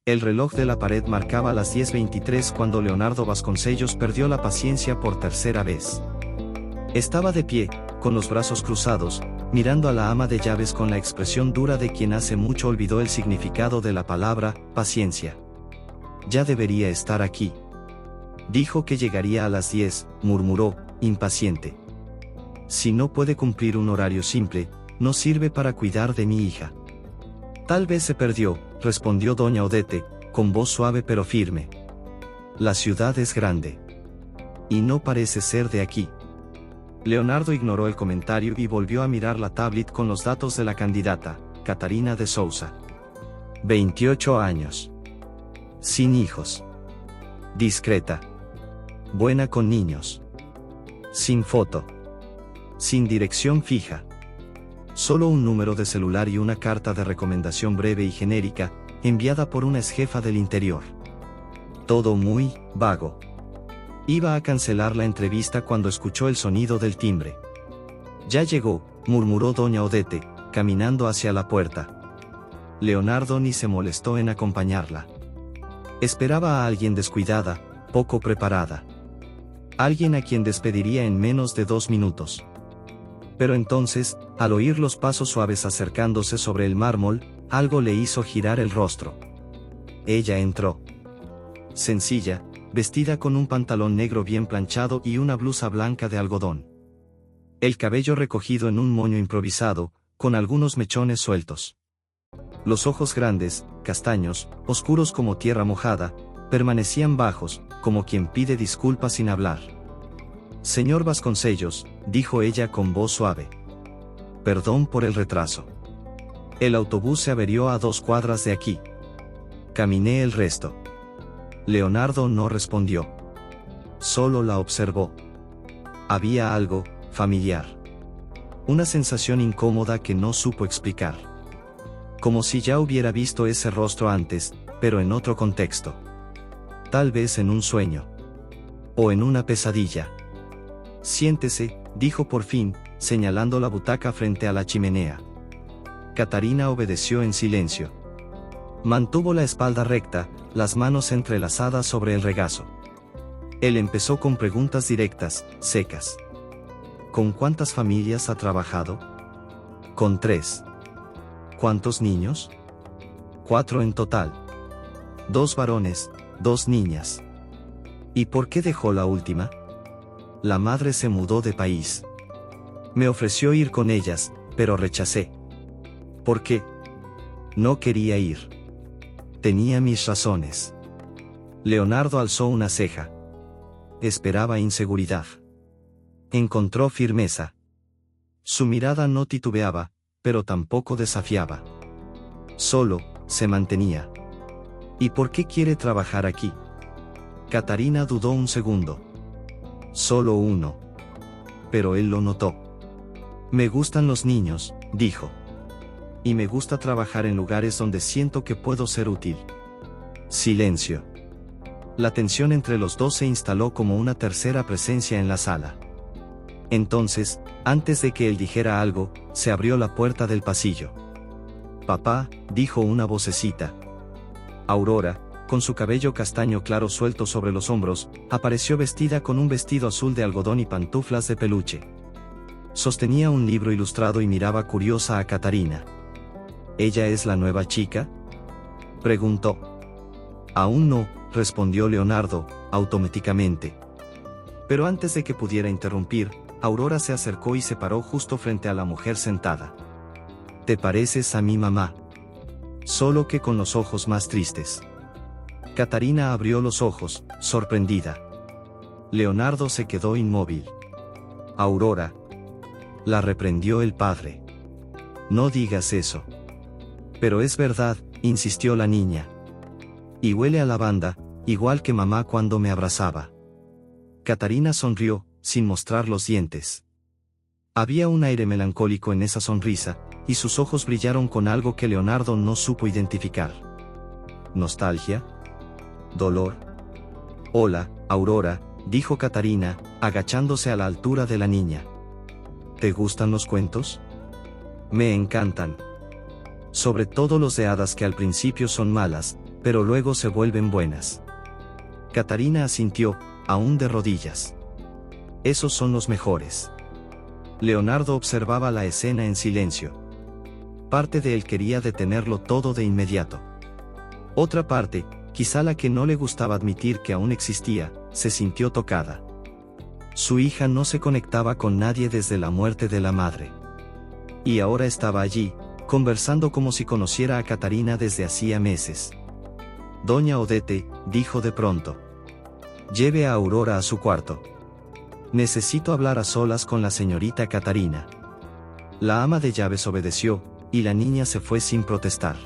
El reloj de la pared marcaba las 10:23 cuando Leonardo Vasconcellos perdió la paciencia por tercera vez. Estaba de pie, con los brazos cruzados, mirando a la ama de llaves con la expresión dura de quien hace mucho olvidó el significado de la palabra paciencia. Ya debería estar aquí. Dijo que llegaría a las 10, murmuró, impaciente. Si no puede cumplir un horario simple, no sirve para cuidar de mi hija. Tal vez se perdió, respondió doña Odete, con voz suave pero firme. La ciudad es grande. Y no parece ser de aquí. Leonardo ignoró el comentario y volvió a mirar la tablet con los datos de la candidata, Catarina de Sousa. 28 años. Sin hijos. Discreta. Buena con niños. Sin foto. Sin dirección fija. Solo un número de celular y una carta de recomendación breve y genérica, enviada por una exjefa del interior. Todo muy vago. Iba a cancelar la entrevista cuando escuchó el sonido del timbre. Ya llegó, murmuró doña Odete, caminando hacia la puerta. Leonardo ni se molestó en acompañarla. Esperaba a alguien descuidada, poco preparada. Alguien a quien despediría en menos de 2 minutos. Pero entonces, al oír los pasos suaves acercándose sobre el mármol, algo le hizo girar el rostro. Ella entró. Sencilla, vestida con un pantalón negro bien planchado y una blusa blanca de algodón. El cabello recogido en un moño improvisado, con algunos mechones sueltos. Los ojos grandes, castaños, oscuros como tierra mojada, permanecían bajos, como quien pide disculpas sin hablar. Señor Vasconcellos, dijo ella con voz suave. Perdón por el retraso. El autobús se averió a 2 cuadras de aquí. Caminé el resto. Leonardo no respondió. Solo la observó. Había algo familiar. Una sensación incómoda que no supo explicar. Como si ya hubiera visto ese rostro antes, pero en otro contexto. Tal vez en un sueño. O en una pesadilla. Siéntese, dijo por fin, señalando la butaca frente a la chimenea. Catarina obedeció en silencio. Mantuvo la espalda recta, las manos entrelazadas sobre el regazo. Él empezó con preguntas directas, secas. ¿Con cuántas familias ha trabajado? Con 3. ¿Cuántos niños? 4 en total. 2 varones, 2 niñas. ¿Y por qué dejó la última? La madre se mudó de país. Me ofreció ir con ellas, pero rechacé. ¿Por qué? No quería ir. Tenía mis razones. Leonardo alzó una ceja. Esperaba inseguridad. Encontró firmeza. Su mirada no titubeaba, pero tampoco desafiaba. Solo, se mantenía. ¿Y por qué quiere trabajar aquí? Catarina dudó un segundo. Solo uno. Pero él lo notó. Me gustan los niños, dijo. Y me gusta trabajar en lugares donde siento que puedo ser útil. Silencio. La tensión entre los dos se instaló como una tercera presencia en la sala. Entonces, antes de que él dijera algo, se abrió la puerta del pasillo. Papá, dijo una vocecita. Aurora, con su cabello castaño claro suelto sobre los hombros, apareció vestida con un vestido azul de algodón y pantuflas de peluche. Sostenía un libro ilustrado y miraba curiosa a Catarina. ¿Ella es la nueva chica?, preguntó. Aún no, respondió Leonardo, automáticamente. Pero antes de que pudiera interrumpir, Aurora se acercó y se paró justo frente a la mujer sentada. ¿Te pareces a mi mamá? Solo que con los ojos más tristes. Catarina abrió los ojos, sorprendida. Leonardo se quedó inmóvil. Aurora. La reprendió el padre. No digas eso. Pero es verdad, insistió la niña. Y huele a lavanda, igual que mamá cuando me abrazaba. Catarina sonrió, sin mostrar los dientes. Había un aire melancólico en esa sonrisa, y sus ojos brillaron con algo que Leonardo no supo identificar. ¿Nostalgia? ¿Dolor? Hola, Aurora, dijo Catarina, agachándose a la altura de la niña. ¿Te gustan los cuentos? Me encantan. Sobre todo los de hadas que al principio son malas, pero luego se vuelven buenas. Catarina asintió, aún de rodillas. Esos son los mejores. Leonardo observaba la escena en silencio. Parte de él quería detenerlo todo de inmediato. Otra parte, quizá la que no le gustaba admitir que aún existía, se sintió tocada. Su hija no se conectaba con nadie desde la muerte de la madre. Y ahora estaba allí, conversando como si conociera a Catarina desde hacía meses. Doña Odete, dijo de pronto. Lleve a Aurora a su cuarto. Necesito hablar a solas con la señorita Catarina. La ama de llaves obedeció, y la niña se fue sin protestar.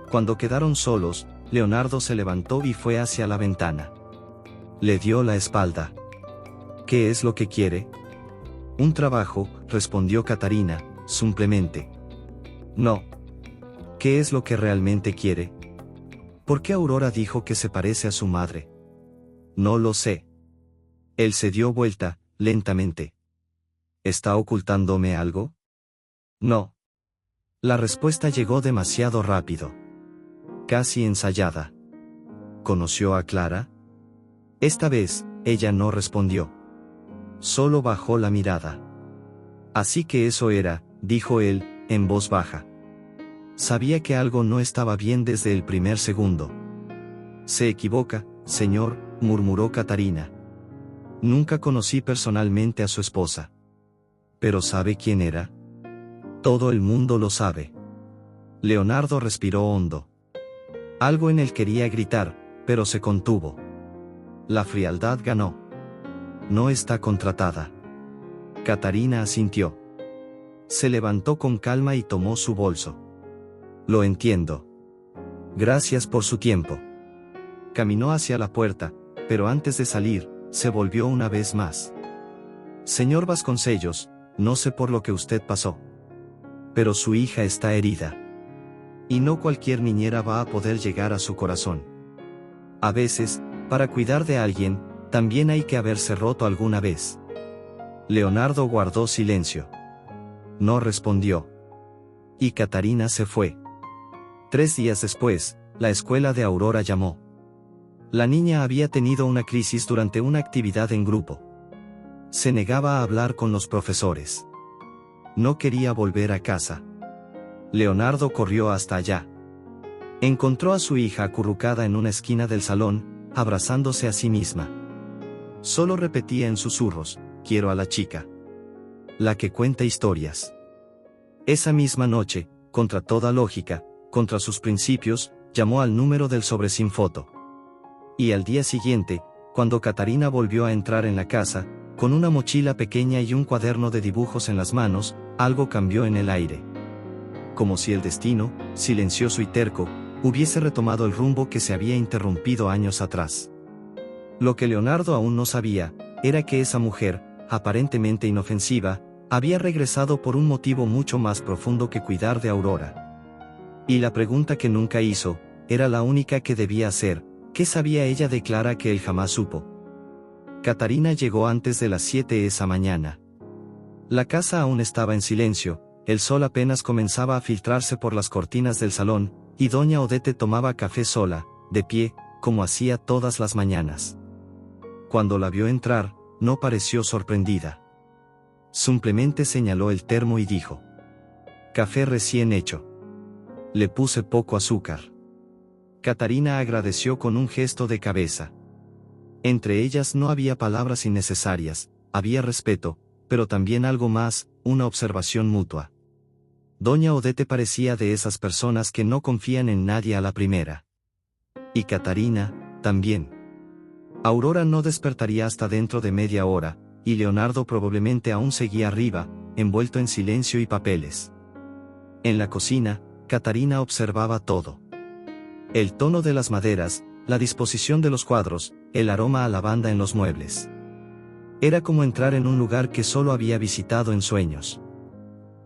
Cuando quedaron solos, Leonardo se levantó y fue hacia la ventana. Le dio la espalda. ¿Qué es lo que quiere? Un trabajo, respondió Catarina, simplemente. No. ¿Qué es lo que realmente quiere? ¿Por qué Aurora dijo que se parece a su madre? No lo sé. Él se dio vuelta, lentamente. ¿Está ocultándome algo? No. La respuesta llegó demasiado rápido. Casi ensayada. ¿Conoció a Clara? Esta vez, ella no respondió. Solo bajó la mirada. Así que eso era, dijo él, en voz baja. Sabía que algo no estaba bien desde el primer segundo. Se equivoca, señor, murmuró Catarina. Nunca conocí personalmente a su esposa. ¿Pero sabe quién era? Todo el mundo lo sabe. Leonardo respiró hondo. Algo en él quería gritar, pero se contuvo. La frialdad ganó. No está contratada. Catarina asintió. Se levantó con calma y tomó su bolso. Lo entiendo. Gracias por su tiempo. Caminó hacia la puerta, pero antes de salir, se volvió una vez más. Señor Vasconcellos, no sé por lo que usted pasó. Pero su hija está herida. Y no cualquier niñera va a poder llegar a su corazón. A veces, para cuidar de alguien, también hay que haberse roto alguna vez. Leonardo guardó silencio. No respondió. Y Catarina se fue. 3 días después, la escuela de Aurora llamó. La niña había tenido una crisis durante una actividad en grupo. Se negaba a hablar con los profesores. No quería volver a casa. Leonardo corrió hasta allá. Encontró a su hija acurrucada en una esquina del salón, abrazándose a sí misma. Solo repetía en susurros, quiero a la chica. La que cuenta historias. Esa misma noche, contra toda lógica, contra sus principios, llamó al número del sobre sin foto. Y al día siguiente, cuando Catarina volvió a entrar en la casa, con una mochila pequeña y un cuaderno de dibujos en las manos, algo cambió en el aire. Como si el destino, silencioso y terco, hubiese retomado el rumbo que se había interrumpido años atrás. Lo que Leonardo aún no sabía, era que esa mujer, aparentemente inofensiva, había regresado por un motivo mucho más profundo que cuidar de Aurora. Y la pregunta que nunca hizo, era la única que debía hacer, ¿qué sabía ella de Clara que él jamás supo? Catarina llegó antes de las 7 esa mañana. La casa aún estaba en silencio, el sol apenas comenzaba a filtrarse por las cortinas del salón, y doña Odete tomaba café sola, de pie, como hacía todas las mañanas. Cuando la vio entrar, no pareció sorprendida. Simplemente señaló el termo y dijo: café recién hecho. Le puse poco azúcar. Catarina agradeció con un gesto de cabeza. Entre ellas no había palabras innecesarias, había respeto, pero también algo más, una observación mutua. Doña Odete parecía de esas personas que no confían en nadie a la primera. Y Catarina, también. Aurora no despertaría hasta dentro de media hora, y Leonardo probablemente aún seguía arriba, envuelto en silencio y papeles. En la cocina, Catarina observaba todo. El tono de las maderas, la disposición de los cuadros, el aroma a lavanda en los muebles. Era como entrar en un lugar que solo había visitado en sueños.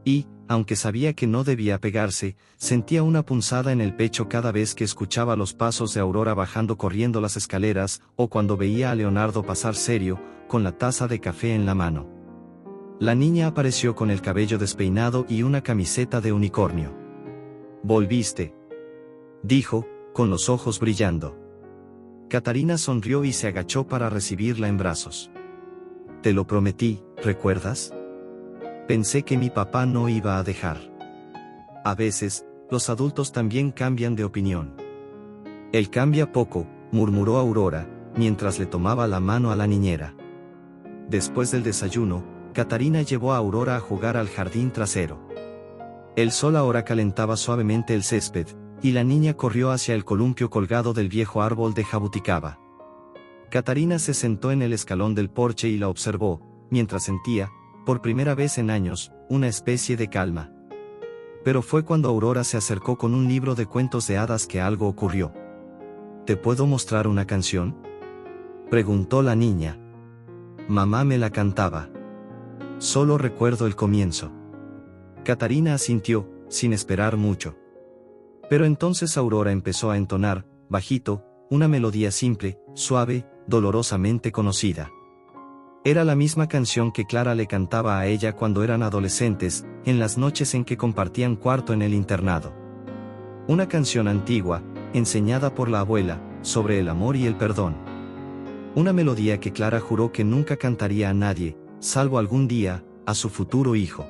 Y, aunque sabía que no debía pegarse, sentía una punzada en el pecho cada vez que escuchaba los pasos de Aurora bajando corriendo las escaleras, o cuando veía a Leonardo pasar serio, con la taza de café en la mano. La niña apareció con el cabello despeinado y una camiseta de unicornio. «¿Volviste?», dijo, con los ojos brillando. Catarina sonrió y se agachó para recibirla en brazos. Te lo prometí, ¿recuerdas? Pensé que mi papá no iba a dejar. A veces, los adultos también cambian de opinión. Él cambia poco, murmuró Aurora, mientras le tomaba la mano a la niñera. Después del desayuno, Catarina llevó a Aurora a jugar al jardín trasero. El sol ahora calentaba suavemente el césped, y la niña corrió hacia el columpio colgado del viejo árbol de jabuticaba. Catarina se sentó en el escalón del porche y la observó, mientras sentía, por primera vez en años, una especie de calma. Pero fue cuando Aurora se acercó con un libro de cuentos de hadas que algo ocurrió. ¿Te puedo mostrar una canción?, preguntó la niña. Mamá me la cantaba. Solo recuerdo el comienzo. Catarina asintió, sin esperar mucho. Pero entonces Aurora empezó a entonar, bajito, una melodía simple, suave, dolorosamente conocida. Era la misma canción que Clara le cantaba a ella cuando eran adolescentes, en las noches en que compartían cuarto en el internado. Una canción antigua, enseñada por la abuela, sobre el amor y el perdón. Una melodía que Clara juró que nunca cantaría a nadie, salvo algún día, a su futuro hijo.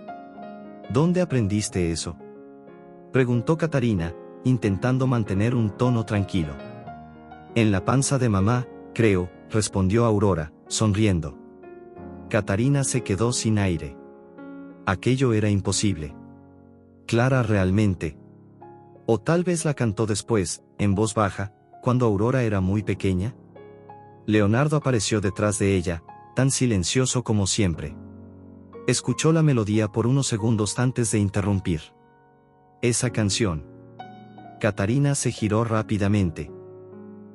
¿Dónde aprendiste eso?, preguntó Catarina, intentando mantener un tono tranquilo. En la panza de mamá, creo, respondió Aurora, sonriendo. Catarina se quedó sin aire. Aquello era imposible. Clara realmente. O tal vez la cantó después, en voz baja, cuando Aurora era muy pequeña. Leonardo apareció detrás de ella, tan silencioso como siempre. Escuchó la melodía por unos segundos antes de interrumpir. Esa canción. Catarina se giró rápidamente.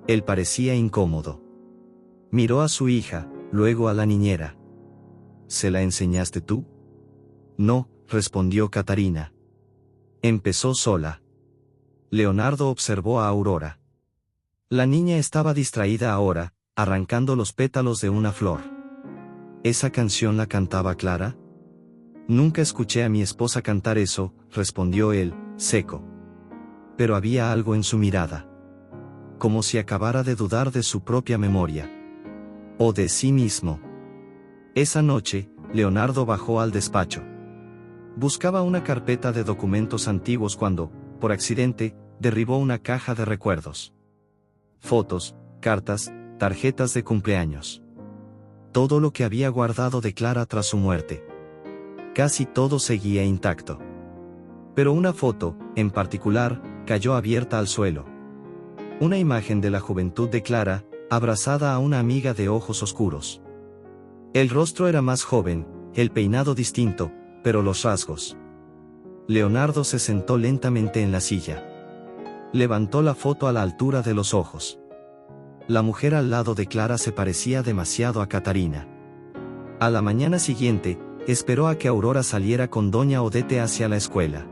Él parecía incómodo. Miró a su hija, luego a la niñera. ¿Se la enseñaste tú? No, respondió Catarina. Empezó sola. Leonardo observó a Aurora. La niña estaba distraída ahora, arrancando los pétalos de una flor. ¿Esa canción la cantaba Clara? Nunca escuché a mi esposa cantar eso, respondió él, seco. Pero había algo en su mirada. Como si acabara de dudar de su propia memoria. O de sí mismo. Esa noche, Leonardo bajó al despacho. Buscaba una carpeta de documentos antiguos cuando, por accidente, derribó una caja de recuerdos. Fotos, cartas, tarjetas de cumpleaños. Todo lo que había guardado de Clara tras su muerte. Casi todo seguía intacto. Pero una foto, en particular, cayó abierta al suelo. Una imagen de la juventud de Clara, abrazada a una amiga de ojos oscuros. El rostro era más joven, el peinado distinto, pero los rasgos. Leonardo se sentó lentamente en la silla. Levantó la foto a la altura de los ojos. La mujer al lado de Clara se parecía demasiado a Catarina. A la mañana siguiente, esperó a que Aurora saliera con doña Odete hacia la escuela.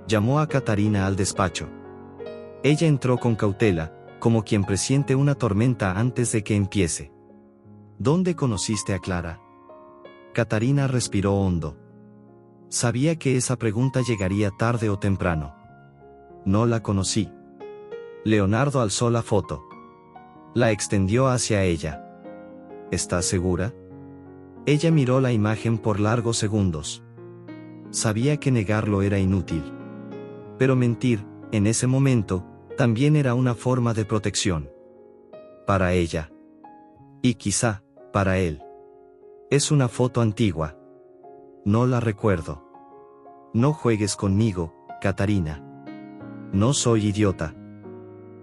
Llamó a Catarina al despacho. Ella entró con cautela, como quien presiente una tormenta antes de que empiece. ¿Dónde conociste a Clara? Catarina respiró hondo. Sabía que esa pregunta llegaría tarde o temprano. No la conocí. Leonardo alzó la foto. La extendió hacia ella. ¿Estás segura? Ella miró la imagen por largos segundos. Sabía que negarlo era inútil. Pero mentir, en ese momento, también era una forma de protección. Para ella. Y quizá, para él. Es una foto antigua. No la recuerdo. No juegues conmigo, Catarina. No soy idiota.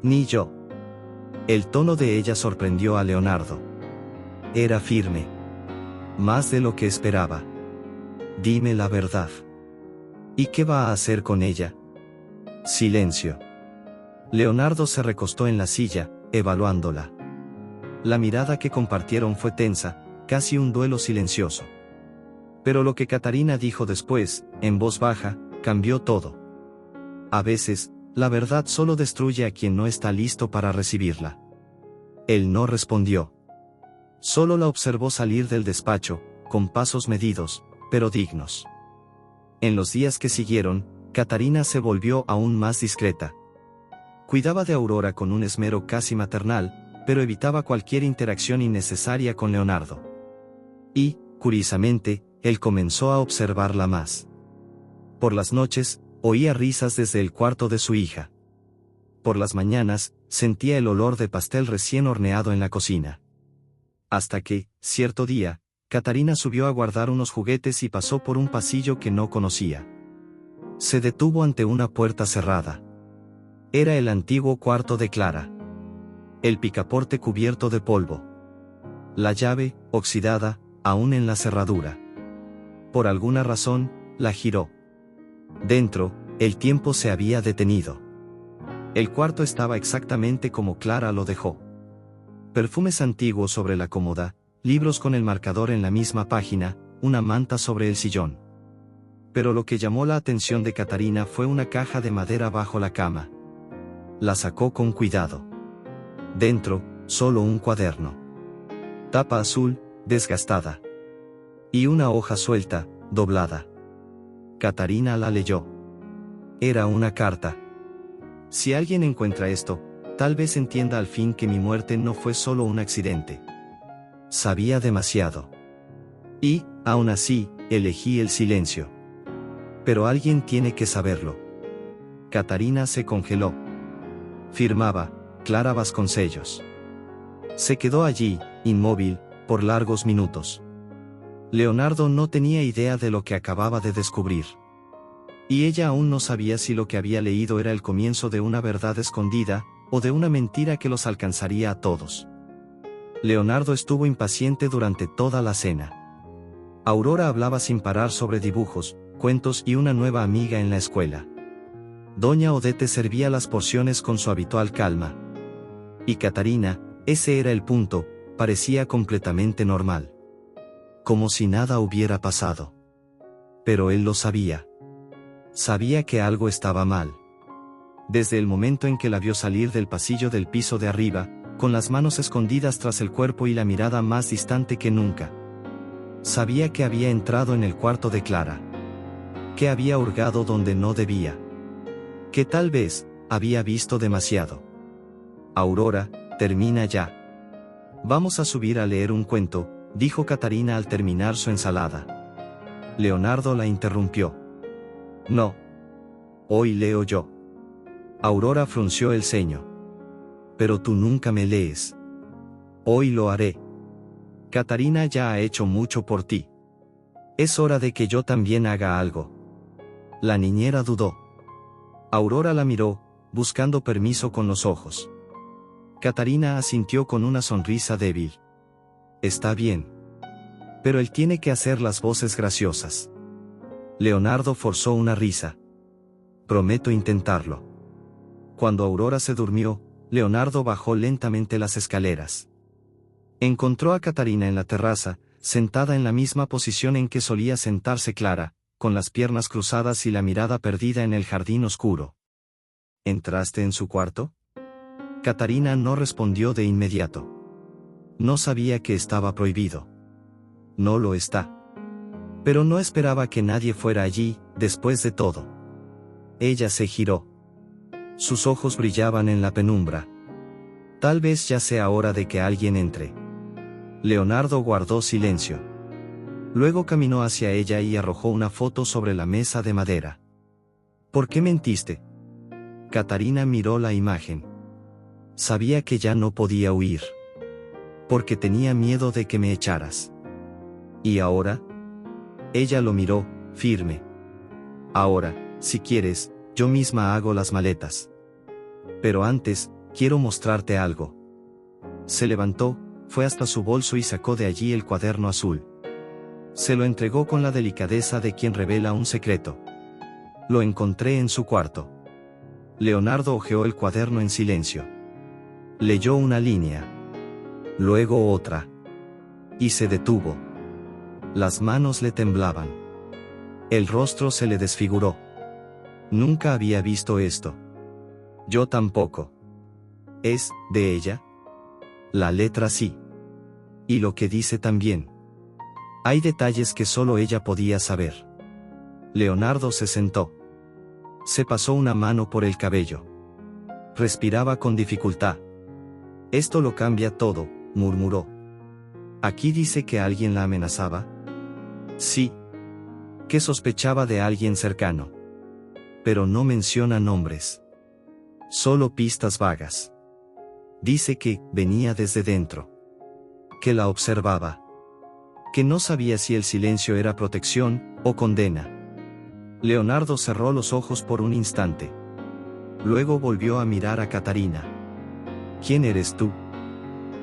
Ni yo. El tono de ella sorprendió a Leonardo. Era firme. Más de lo que esperaba. Dime la verdad. ¿Y qué va a hacer con ella? Silencio. Leonardo se recostó en la silla, evaluándola. La mirada que compartieron fue tensa, casi un duelo silencioso. Pero lo que Catarina dijo después, en voz baja, cambió todo. A veces, la verdad solo destruye a quien no está listo para recibirla. Él no respondió. Solo la observó salir del despacho, con pasos medidos, pero dignos. En los días que siguieron, Catarina se volvió aún más discreta. Cuidaba de Aurora con un esmero casi maternal, pero evitaba cualquier interacción innecesaria con Leonardo. Y, curiosamente, él comenzó a observarla más. Por las noches, oía risas desde el cuarto de su hija. Por las mañanas, sentía el olor de pastel recién horneado en la cocina. Hasta que, cierto día, Catarina subió a guardar unos juguetes y pasó por un pasillo que no conocía. Se detuvo ante una puerta cerrada. Era el antiguo cuarto de Clara. El picaporte cubierto de polvo. La llave, oxidada, aún en la cerradura. Por alguna razón, la giró. Dentro, el tiempo se había detenido. El cuarto estaba exactamente como Clara lo dejó. Perfumes antiguos sobre la cómoda, libros con el marcador en la misma página, una manta sobre el sillón. Pero lo que llamó la atención de Catarina fue una caja de madera bajo la cama. La sacó con cuidado. Dentro, solo un cuaderno. Tapa azul, desgastada. Y una hoja suelta, doblada. Catarina la leyó. Era una carta. Si alguien encuentra esto, tal vez entienda al fin que mi muerte no fue solo un accidente. Sabía demasiado. Y, aún así, elegí el silencio. Pero alguien tiene que saberlo. Catarina se congeló. Firmaba, Clara Vasconcellos. Se quedó allí, inmóvil, por largos minutos. Leonardo no tenía idea de lo que acababa de descubrir. Y ella aún no sabía si lo que había leído era el comienzo de una verdad escondida, o de una mentira que los alcanzaría a todos. Leonardo estuvo impaciente durante toda la cena. Aurora hablaba sin parar sobre dibujos, cuentos y una nueva amiga en la escuela. Doña Odete servía las porciones con su habitual calma. Y Catarina, ese era el punto, parecía completamente normal. Como si nada hubiera pasado. Pero él lo sabía. Sabía que algo estaba mal. Desde el momento en que la vio salir del pasillo del piso de arriba, con las manos escondidas tras el cuerpo y la mirada más distante que nunca. Sabía que había entrado en el cuarto de Clara. Que había hurgado donde no debía. Que tal vez, había visto demasiado. Aurora, termina ya. Vamos a subir a leer un cuento, dijo Catarina al terminar su ensalada. Leonardo la interrumpió. No. Hoy leo yo. Aurora frunció el ceño. Pero tú nunca me lees. Hoy lo haré. Catarina ya ha hecho mucho por ti. Es hora de que yo también haga algo. La niñera dudó. Aurora la miró, buscando permiso con los ojos. Catarina asintió con una sonrisa débil. Está bien. Pero él tiene que hacer las voces graciosas. Leonardo forzó una risa. Prometo intentarlo. Cuando Aurora se durmió, Leonardo bajó lentamente las escaleras. Encontró a Catarina en la terraza, sentada en la misma posición en que solía sentarse Clara, con las piernas cruzadas y la mirada perdida en el jardín oscuro. ¿Entraste en su cuarto? Catarina no respondió de inmediato. No sabía que estaba prohibido. No lo está. Pero no esperaba que nadie fuera allí, después de todo. Ella se giró. Sus ojos brillaban en la penumbra. Tal vez ya sea hora de que alguien entre. Leonardo guardó silencio. Luego caminó hacia ella y arrojó una foto sobre la mesa de madera. ¿Por qué mentiste? Catarina miró la imagen. Sabía que ya no podía huir. Porque tenía miedo de que me echaras. ¿Y ahora? Ella lo miró, firme. Ahora, si quieres, yo misma hago las maletas. Pero antes, quiero mostrarte algo. Se levantó, fue hasta su bolso y sacó de allí el cuaderno azul. Se lo entregó con la delicadeza de quien revela un secreto. Lo encontré en su cuarto. Leonardo hojeó el cuaderno en silencio. Leyó una línea. Luego otra. Y se detuvo. Las manos le temblaban. El rostro se le desfiguró. Nunca había visto esto. Yo tampoco. ¿Es de ella? La letra sí. Y lo que dice también. Hay detalles que solo ella podía saber. Leonardo se sentó. Se pasó una mano por el cabello. Respiraba con dificultad. Esto lo cambia todo, murmuró. ¿Aquí dice que alguien la amenazaba? Sí. Que sospechaba de alguien cercano. Pero no menciona nombres. Solo pistas vagas. Dice que venía desde dentro. Que la observaba. Que no sabía si el silencio era protección o condena. Leonardo cerró los ojos por un instante. Luego volvió a mirar a Catarina. ¿Quién eres tú?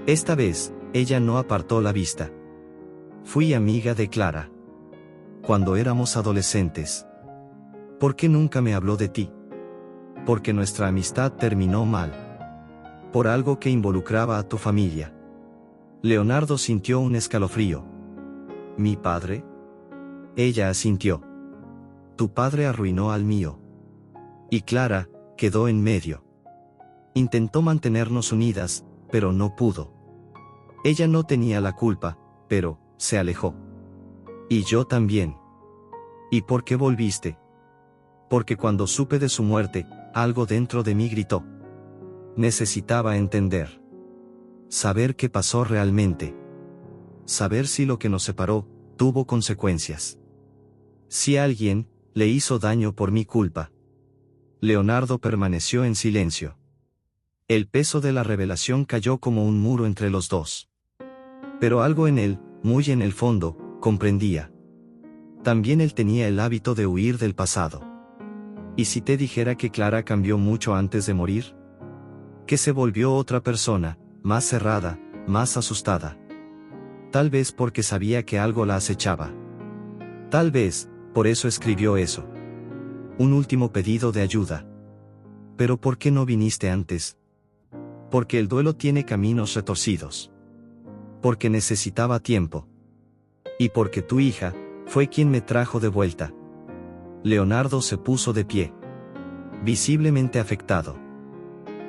Esta vez, ella no apartó la vista. Fui amiga de Clara. Cuando éramos adolescentes. ¿Por qué nunca me habló de ti? Porque nuestra amistad terminó mal. Por algo que involucraba a tu familia. Leonardo sintió un escalofrío. ¿Mi padre? Ella asintió. Tu padre arruinó al mío. Y Clara quedó en medio. Intentó mantenernos unidas, pero no pudo. Ella no tenía la culpa, pero se alejó. Y yo también. ¿Y por qué volviste? Porque cuando supe de su muerte, algo dentro de mí gritó. Necesitaba entender. Saber qué pasó realmente. Saber si lo que nos separó tuvo consecuencias. Si alguien le hizo daño por mi culpa. Leonardo permaneció en silencio. El peso de la revelación cayó como un muro entre los dos. Pero algo en él, muy en el fondo, comprendía. También él tenía el hábito de huir del pasado. ¿Y si te dijera que Clara cambió mucho antes de morir? Que se volvió otra persona, más cerrada, más asustada. Tal vez porque sabía que algo la acechaba. Tal vez, por eso escribió eso. Un último pedido de ayuda. ¿Pero por qué no viniste antes? Porque el duelo tiene caminos retorcidos. Porque necesitaba tiempo. Y porque tu hija fue quien me trajo de vuelta. Leonardo se puso de pie. Visiblemente afectado.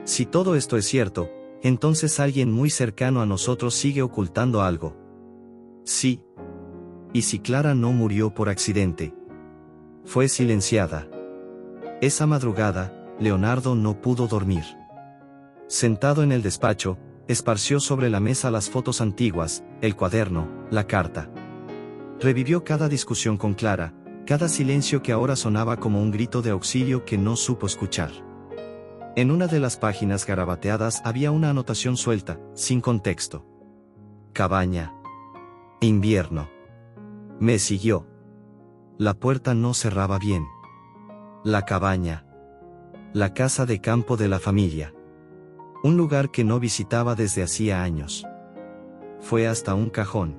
Si todo esto es cierto, entonces alguien muy cercano a nosotros sigue ocultando algo. Sí. ¿Y si Clara no murió por accidente? Fue silenciada. Esa madrugada, Leonardo no pudo dormir. Sentado en el despacho, esparció sobre la mesa las fotos antiguas, el cuaderno, la carta. Revivió cada discusión con Clara, cada silencio que ahora sonaba como un grito de auxilio que no supo escuchar. En una de las páginas garabateadas había una anotación suelta, sin contexto. Cabaña. Invierno. Me siguió. La puerta no cerraba bien. La cabaña. La casa de campo de la familia. Un lugar que no visitaba desde hacía años. Fue hasta un cajón.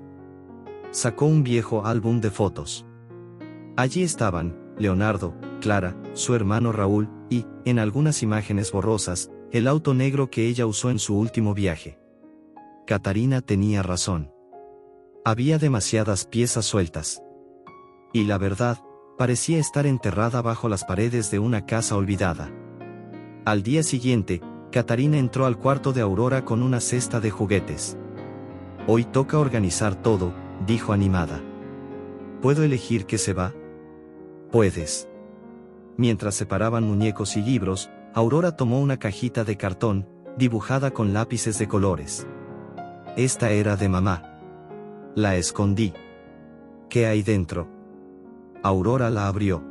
Sacó un viejo álbum de fotos. Allí estaban, Leonardo, Clara, su hermano Raúl, y, en algunas imágenes borrosas, el auto negro que ella usó en su último viaje. Catarina tenía razón. Había demasiadas piezas sueltas. Y la verdad, parecía estar enterrada bajo las paredes de una casa olvidada. Al día siguiente, Catarina entró al cuarto de Aurora con una cesta de juguetes. Hoy toca organizar todo, dijo animada. ¿Puedo elegir qué se va? Puedes. Mientras separaban muñecos y libros, Aurora tomó una cajita de cartón, dibujada con lápices de colores. Esta era de mamá. La escondí. ¿Qué hay dentro? Aurora la abrió.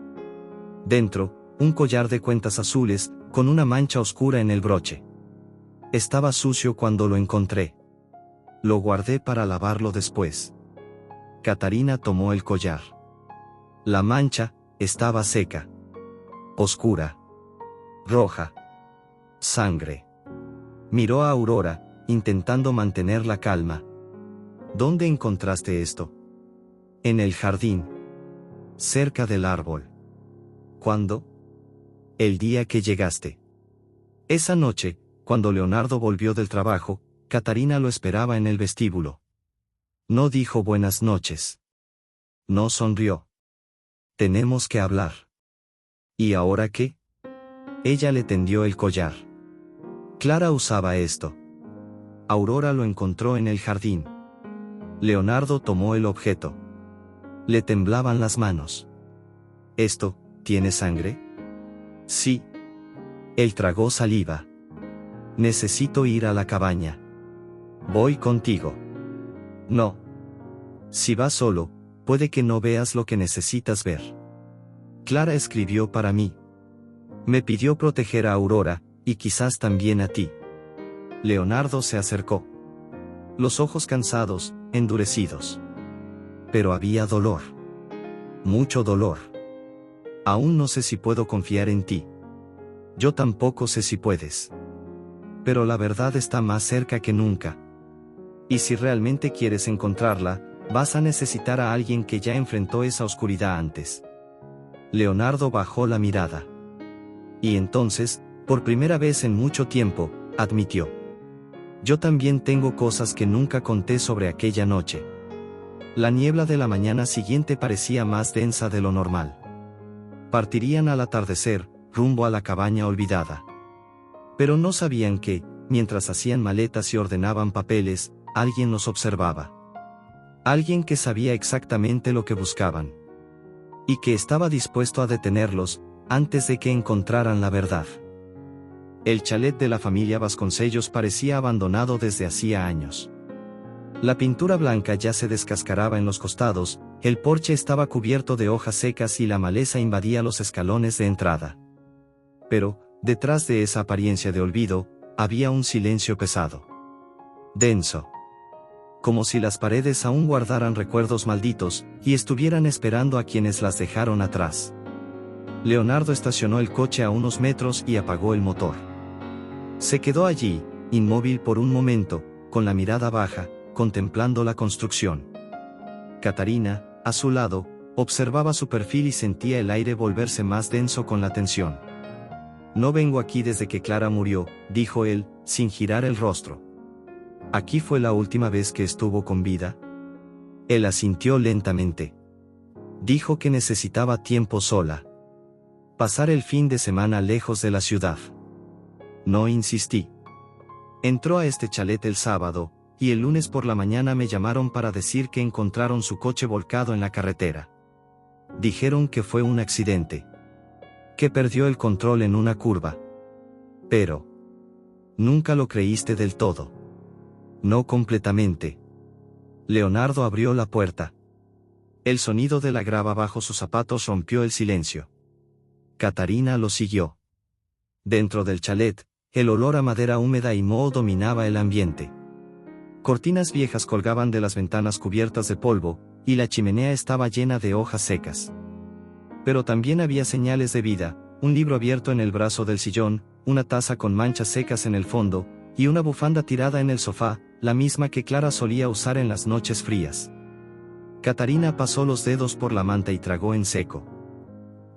Dentro, un collar de cuentas azules, con una mancha oscura en el broche. Estaba sucio cuando lo encontré. Lo guardé para lavarlo después. Catarina tomó el collar. La mancha estaba seca. Oscura. Roja. Sangre. Miró a Aurora, intentando mantener la calma. ¿Dónde encontraste esto? En el jardín. Cerca del árbol. ¿Cuándo? El día que llegaste. Esa noche, cuando Leonardo volvió del trabajo, Catarina lo esperaba en el vestíbulo. No dijo buenas noches. No sonrió. Tenemos que hablar. ¿Y ahora qué? Ella le tendió el collar. Clara usaba esto. Aurora lo encontró en el jardín. Leonardo tomó el objeto. Le temblaban las manos. ¿Esto tiene sangre? Sí. Él tragó saliva. Necesito ir a la cabaña. Voy contigo. No. Si vas solo, puede que no veas lo que necesitas ver. Clara escribió para mí. Me pidió proteger a Aurora, y quizás también a ti. Leonardo se acercó. Los ojos cansados, endurecidos. Pero había dolor. Mucho dolor. Aún no sé si puedo confiar en ti. Yo tampoco sé si puedes. Pero la verdad está más cerca que nunca. Y si realmente quieres encontrarla, vas a necesitar a alguien que ya enfrentó esa oscuridad antes. Leonardo bajó la mirada. Y entonces, por primera vez en mucho tiempo, admitió. Yo también tengo cosas que nunca conté sobre aquella noche. La niebla de la mañana siguiente parecía más densa de lo normal. Partirían al atardecer, rumbo a la cabaña olvidada. Pero no sabían que, mientras hacían maletas y ordenaban papeles, alguien los observaba. Alguien que sabía exactamente lo que buscaban. Y que estaba dispuesto a detenerlos, antes de que encontraran la verdad. El chalet de la familia Vasconcellos parecía abandonado desde hacía años. La pintura blanca ya se descascaraba en los costados, el porche estaba cubierto de hojas secas y la maleza invadía los escalones de entrada. Pero, detrás de esa apariencia de olvido, había un silencio pesado. Denso. Como si las paredes aún guardaran recuerdos malditos, y estuvieran esperando a quienes las dejaron atrás. Leonardo estacionó el coche a unos metros y apagó el motor. Se quedó allí, inmóvil por un momento, con la mirada baja, contemplando la construcción. Catarina, a su lado, observaba su perfil y sentía el aire volverse más denso con la tensión. No vengo aquí desde que Clara murió, dijo él, sin girar el rostro. ¿Aquí fue la última vez que estuvo con vida? Él asintió lentamente. Dijo que necesitaba tiempo sola. Pasar el fin de semana lejos de la ciudad. No insistí. Entró a este chalet el sábado, y el lunes por la mañana me llamaron para decir que encontraron su coche volcado en la carretera. Dijeron que fue un accidente. Que perdió el control en una curva. Pero nunca lo creíste del todo. No completamente. Leonardo abrió la puerta. El sonido de la grava bajo sus zapatos rompió el silencio. Catarina lo siguió. Dentro del chalet, el olor a madera húmeda y moho dominaba el ambiente. Cortinas viejas colgaban de las ventanas cubiertas de polvo, y la chimenea estaba llena de hojas secas. Pero también había señales de vida, un libro abierto en el brazo del sillón, una taza con manchas secas en el fondo, y una bufanda tirada en el sofá, la misma que Clara solía usar en las noches frías. Catarina pasó los dedos por la manta y tragó en seco.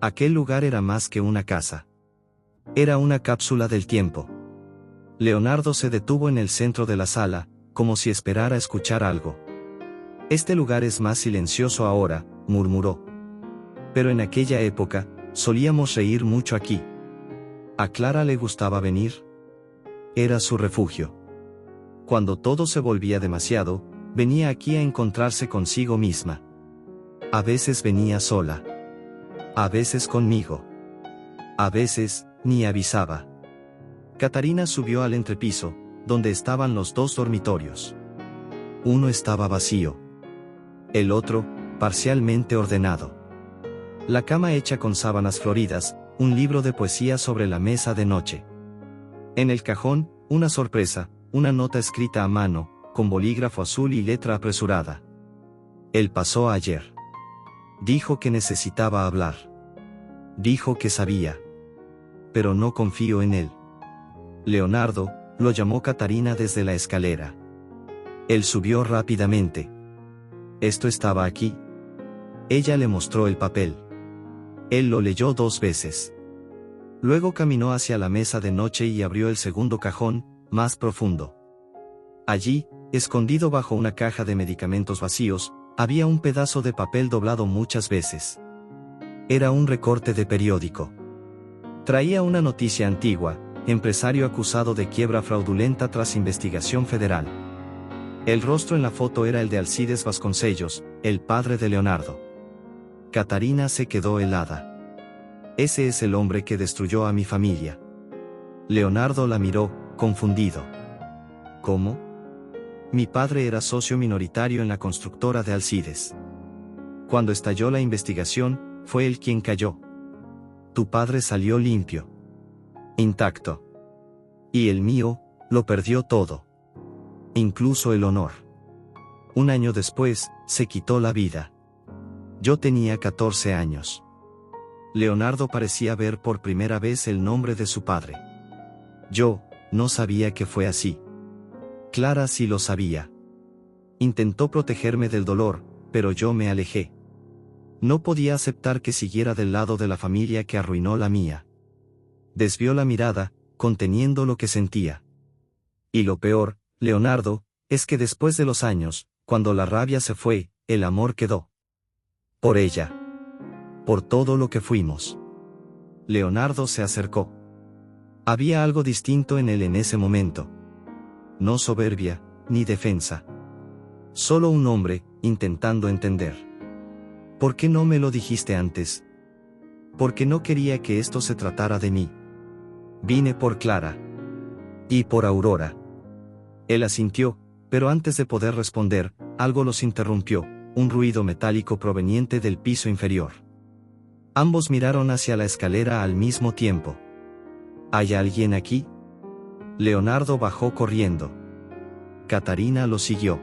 Aquel lugar era más que una casa. Era una cápsula del tiempo. Leonardo se detuvo en el centro de la sala, como si esperara escuchar algo. Este lugar es más silencioso ahora, murmuró. Pero en aquella época, solíamos reír mucho aquí. ¿A Clara le gustaba venir? Era su refugio. Cuando todo se volvía demasiado, venía aquí a encontrarse consigo misma. A veces venía sola. A veces conmigo. A veces, ni avisaba. Catarina subió al entrepiso, donde estaban los dos dormitorios. Uno estaba vacío. El otro, parcialmente ordenado. La cama hecha con sábanas floridas, un libro de poesía sobre la mesa de noche. En el cajón, una sorpresa, una nota escrita a mano, con bolígrafo azul y letra apresurada. Él pasó ayer. Dijo que necesitaba hablar. Dijo que sabía. Pero no confío en él. Leonardo, lo llamó Catarina desde la escalera. Él subió rápidamente. Esto estaba aquí. Ella le mostró el papel. Él lo leyó 2 veces. Luego caminó hacia la mesa de noche y abrió el segundo cajón, más profundo. Allí, escondido bajo una caja de medicamentos vacíos, había un pedazo de papel doblado muchas veces. Era un recorte de periódico. Traía una noticia antigua: empresario acusado de quiebra fraudulenta tras investigación federal. El rostro en la foto era el de Alcides Vasconcellos, el padre de Leonardo. Catarina se quedó helada. Ese es el hombre que destruyó a mi familia. Leonardo la miró, confundido. ¿Cómo? Mi padre era socio minoritario en la constructora de Alcides. Cuando estalló la investigación, fue él quien cayó. Tu padre salió limpio. Intacto. Y el mío, lo perdió todo. Incluso el honor. Un año después, se quitó la vida. Yo tenía 14 años. Leonardo parecía ver por primera vez el nombre de su padre. Yo, no sabía que fue así. Clara sí lo sabía. Intentó protegerme del dolor, pero yo me alejé. No podía aceptar que siguiera del lado de la familia que arruinó la mía. Desvió la mirada, conteniendo lo que sentía. Y lo peor, Leonardo, es que después de los años, cuando la rabia se fue, el amor quedó. Por ella. Por todo lo que fuimos. Leonardo se acercó. Había algo distinto en él en ese momento. No soberbia, ni defensa. Solo un hombre, intentando entender. ¿Por qué no me lo dijiste antes? Porque no quería que esto se tratara de mí. Vine por Clara. Y por Aurora. Él asintió, pero antes de poder responder, algo los interrumpió, un ruido metálico proveniente del piso inferior. Ambos miraron hacia la escalera al mismo tiempo. ¿Hay alguien aquí? Leonardo bajó corriendo. Catarina lo siguió.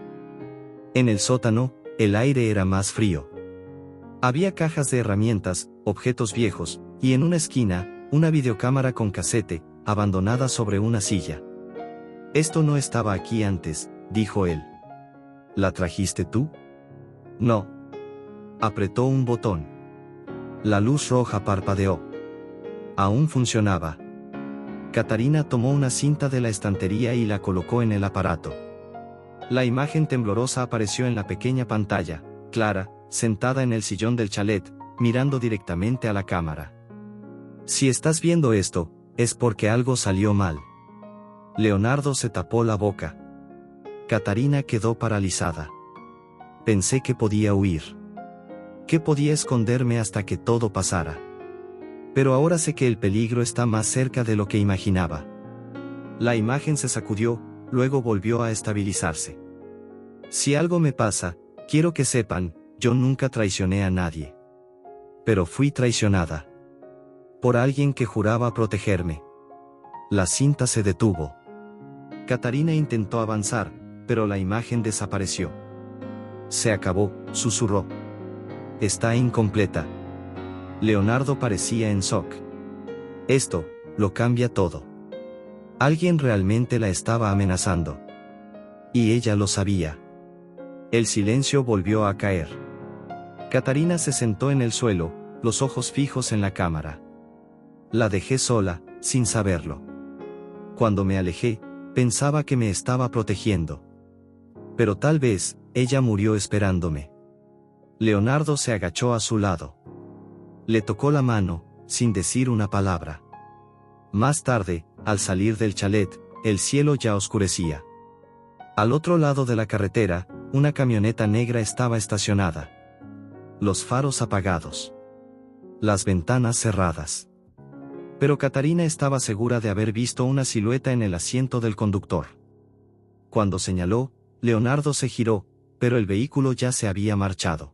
En el sótano, el aire era más frío. Había cajas de herramientas, objetos viejos, y en una esquina, una videocámara con casete, abandonada sobre una silla. Esto no estaba aquí antes, dijo él. ¿La trajiste tú? No. Apretó un botón. La luz roja parpadeó. Aún funcionaba. Catarina tomó una cinta de la estantería y la colocó en el aparato. La imagen temblorosa apareció en la pequeña pantalla, Clara, sentada en el sillón del chalet, mirando directamente a la cámara. Si estás viendo esto, es porque algo salió mal. Leonardo se tapó la boca. Catarina quedó paralizada. Pensé que podía huir. Que podía esconderme hasta que todo pasara. Pero ahora sé que el peligro está más cerca de lo que imaginaba. La imagen se sacudió, luego volvió a estabilizarse. Si algo me pasa, quiero que sepan, yo nunca traicioné a nadie. Pero fui traicionada. Por alguien que juraba protegerme. La cinta se detuvo. Catarina intentó avanzar, pero la imagen desapareció. Se acabó, susurró. Está incompleta. Leonardo parecía en shock. Esto, lo cambia todo. Alguien realmente la estaba amenazando. Y ella lo sabía. El silencio volvió a caer. Catarina se sentó en el suelo, los ojos fijos en la cámara. La dejé sola, sin saberlo. Cuando me alejé, pensaba que me estaba protegiendo. Pero tal vez, ella murió esperándome. Leonardo se agachó a su lado. Le tocó la mano, sin decir una palabra. Más tarde, al salir del chalet, el cielo ya oscurecía. Al otro lado de la carretera, una camioneta negra estaba estacionada. Los faros apagados. Las ventanas cerradas. Pero Catarina estaba segura de haber visto una silueta en el asiento del conductor. Cuando señaló, Leonardo se giró, pero el vehículo ya se había marchado.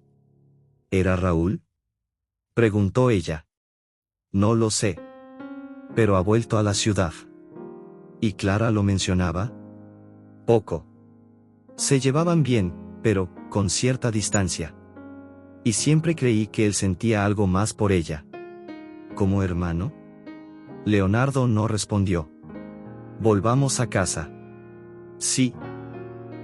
¿Era Raúl?, preguntó ella. No lo sé. Pero ha vuelto a la ciudad. ¿Y Clara lo mencionaba? Poco. Se llevaban bien, pero, con cierta distancia. Y siempre creí que él sentía algo más por ella. ¿Como hermano? Leonardo no respondió. Volvamos a casa. Sí.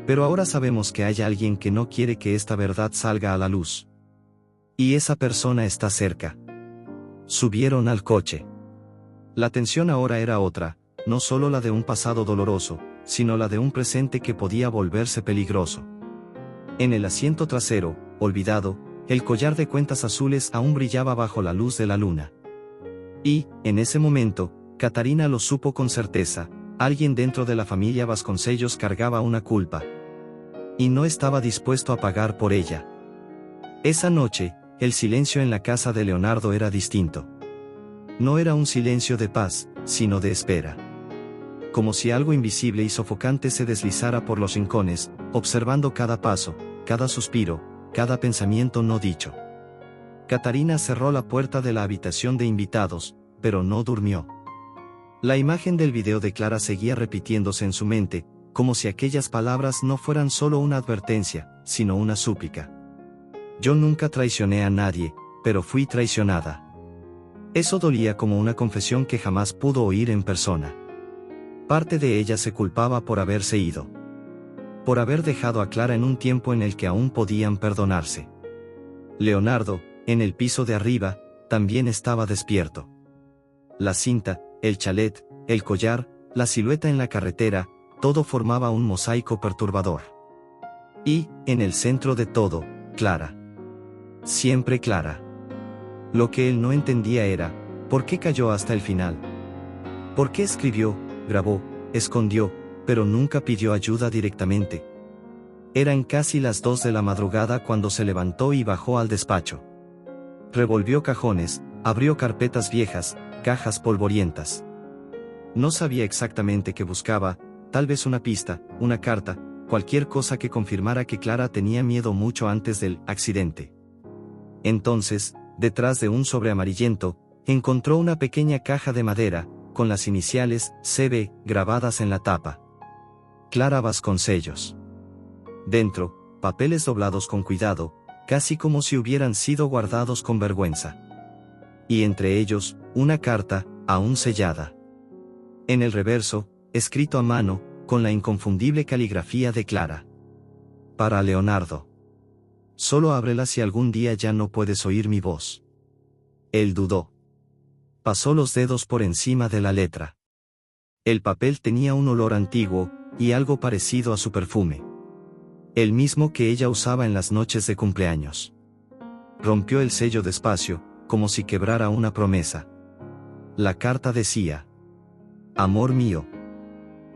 Pero ahora sabemos que hay alguien que no quiere que esta verdad salga a la luz. Y esa persona está cerca. Subieron al coche. La tensión ahora era otra, no solo la de un pasado doloroso, sino la de un presente que podía volverse peligroso. En el asiento trasero, olvidado, el collar de cuentas azules aún brillaba bajo la luz de la luna. Y, en ese momento, Catarina lo supo con certeza, alguien dentro de la familia Vasconcellos cargaba una culpa. Y no estaba dispuesto a pagar por ella. Esa noche, el silencio en la casa de Leonardo era distinto. No era un silencio de paz, sino de espera. como si algo invisible y sofocante se deslizara por los rincones, observando cada paso, cada suspiro, cada pensamiento no dicho. Catarina cerró la puerta de la habitación de invitados, pero no durmió. La imagen del video de Clara seguía repitiéndose en su mente, como si aquellas palabras no fueran solo una advertencia, sino una súplica. Yo nunca traicioné a nadie, pero fui traicionada. Eso dolía como una confesión que jamás pudo oír en persona. Parte de ella se culpaba por haberse ido. Por haber dejado a Clara en un tiempo en el que aún podían perdonarse. Leonardo, en el piso de arriba, también estaba despierto. La cinta, el chalet, el collar, la silueta en la carretera, todo formaba un mosaico perturbador. Y, en el centro de todo, Clara. Siempre Clara. Lo que él no entendía era, ¿por qué cayó hasta el final? ¿Por qué escribió, grabó, escondió, pero nunca pidió ayuda directamente? Eran casi las 2 de la madrugada cuando se levantó y bajó al despacho. Revolvió cajones, abrió carpetas viejas, cajas polvorientas. No sabía exactamente qué buscaba, tal vez una pista, una carta, cualquier cosa que confirmara que Clara tenía miedo mucho antes del accidente. Entonces, detrás de un sobre amarillento, encontró una pequeña caja de madera, con las iniciales CB grabadas en la tapa. Clara Vasconcellos. Dentro, papeles doblados con cuidado, casi como si hubieran sido guardados con vergüenza. Y entre ellos, una carta, aún sellada. En el reverso, escrito a mano, con la inconfundible caligrafía de Clara. Para Leonardo. Solo ábrela si algún día ya no puedes oír mi voz. Él dudó. Pasó los dedos por encima de la letra. El papel tenía un olor antiguo, y algo parecido a su perfume. El mismo que ella usaba en las noches de cumpleaños. Rompió el sello despacio, como si quebrara una promesa. La carta decía: Amor mío.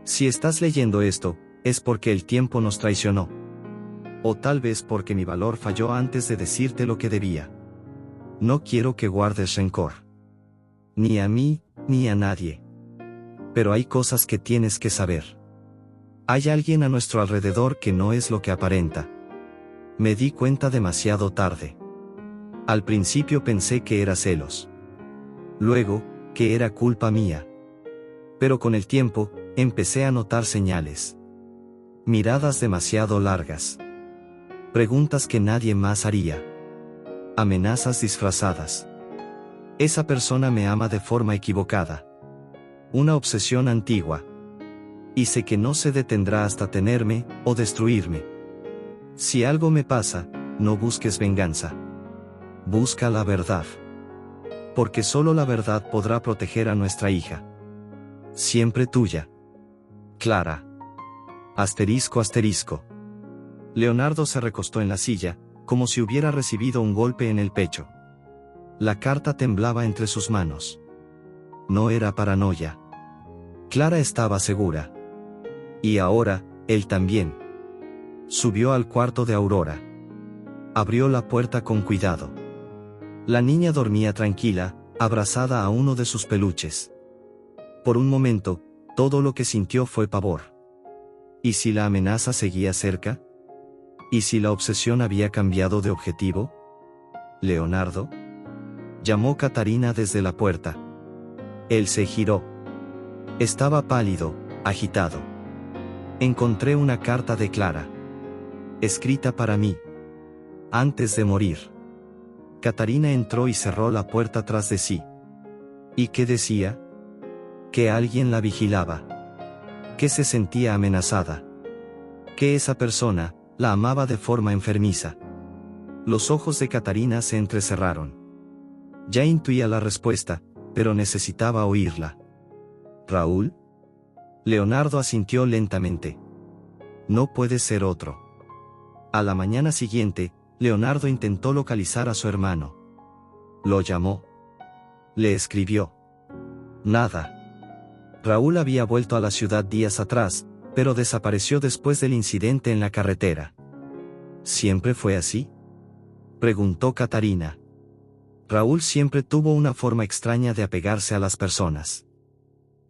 Si estás leyendo esto, es porque el tiempo nos traicionó. O tal vez porque mi valor falló antes de decirte lo que debía. No quiero que guardes rencor. Ni a mí, ni a nadie. Pero hay cosas que tienes que saber. Hay alguien a nuestro alrededor que no es lo que aparenta. Me di cuenta demasiado tarde. Al principio pensé que era celos. Luego, que era culpa mía. Pero con el tiempo, empecé a notar señales. Miradas demasiado largas. Preguntas que nadie más haría. Amenazas disfrazadas. Esa persona me ama de forma equivocada. Una obsesión antigua. Y sé que no se detendrá hasta tenerme, o destruirme. Si algo me pasa, no busques venganza. Busca la verdad. Porque solo la verdad podrá proteger a nuestra hija. Siempre tuya. Clara. Asterisco asterisco. Leonardo se recostó en la silla, como si hubiera recibido un golpe en el pecho. La carta temblaba entre sus manos. No era paranoia. Clara estaba segura. Y ahora, él también. Subió al cuarto de Aurora. Abrió la puerta con cuidado. La niña dormía tranquila, abrazada a uno de sus peluches. Por un momento, todo lo que sintió fue pavor. ¿Y si la amenaza seguía cerca? ¿Y si la obsesión había cambiado de objetivo? ¿Leonardo? Llamó Catarina desde la puerta. Él se giró. Estaba pálido, agitado. Encontré una carta de Clara. Escrita para mí. Antes de morir. Catarina entró y cerró la puerta tras de sí. ¿Y qué decía? Que alguien la vigilaba. Que se sentía amenazada. Que esa persona la amaba de forma enfermiza. Los ojos de Catarina se entrecerraron. Ya intuía la respuesta, pero necesitaba oírla. ¿Raúl? Leonardo asintió lentamente. No puede ser otro. A la mañana siguiente, Leonardo intentó localizar a su hermano. Lo llamó. Le escribió. Nada. Raúl había vuelto a la ciudad días atrás, pero desapareció después del incidente en la carretera. ¿Siempre fue así? Preguntó Catarina. Raúl siempre tuvo una forma extraña de apegarse a las personas.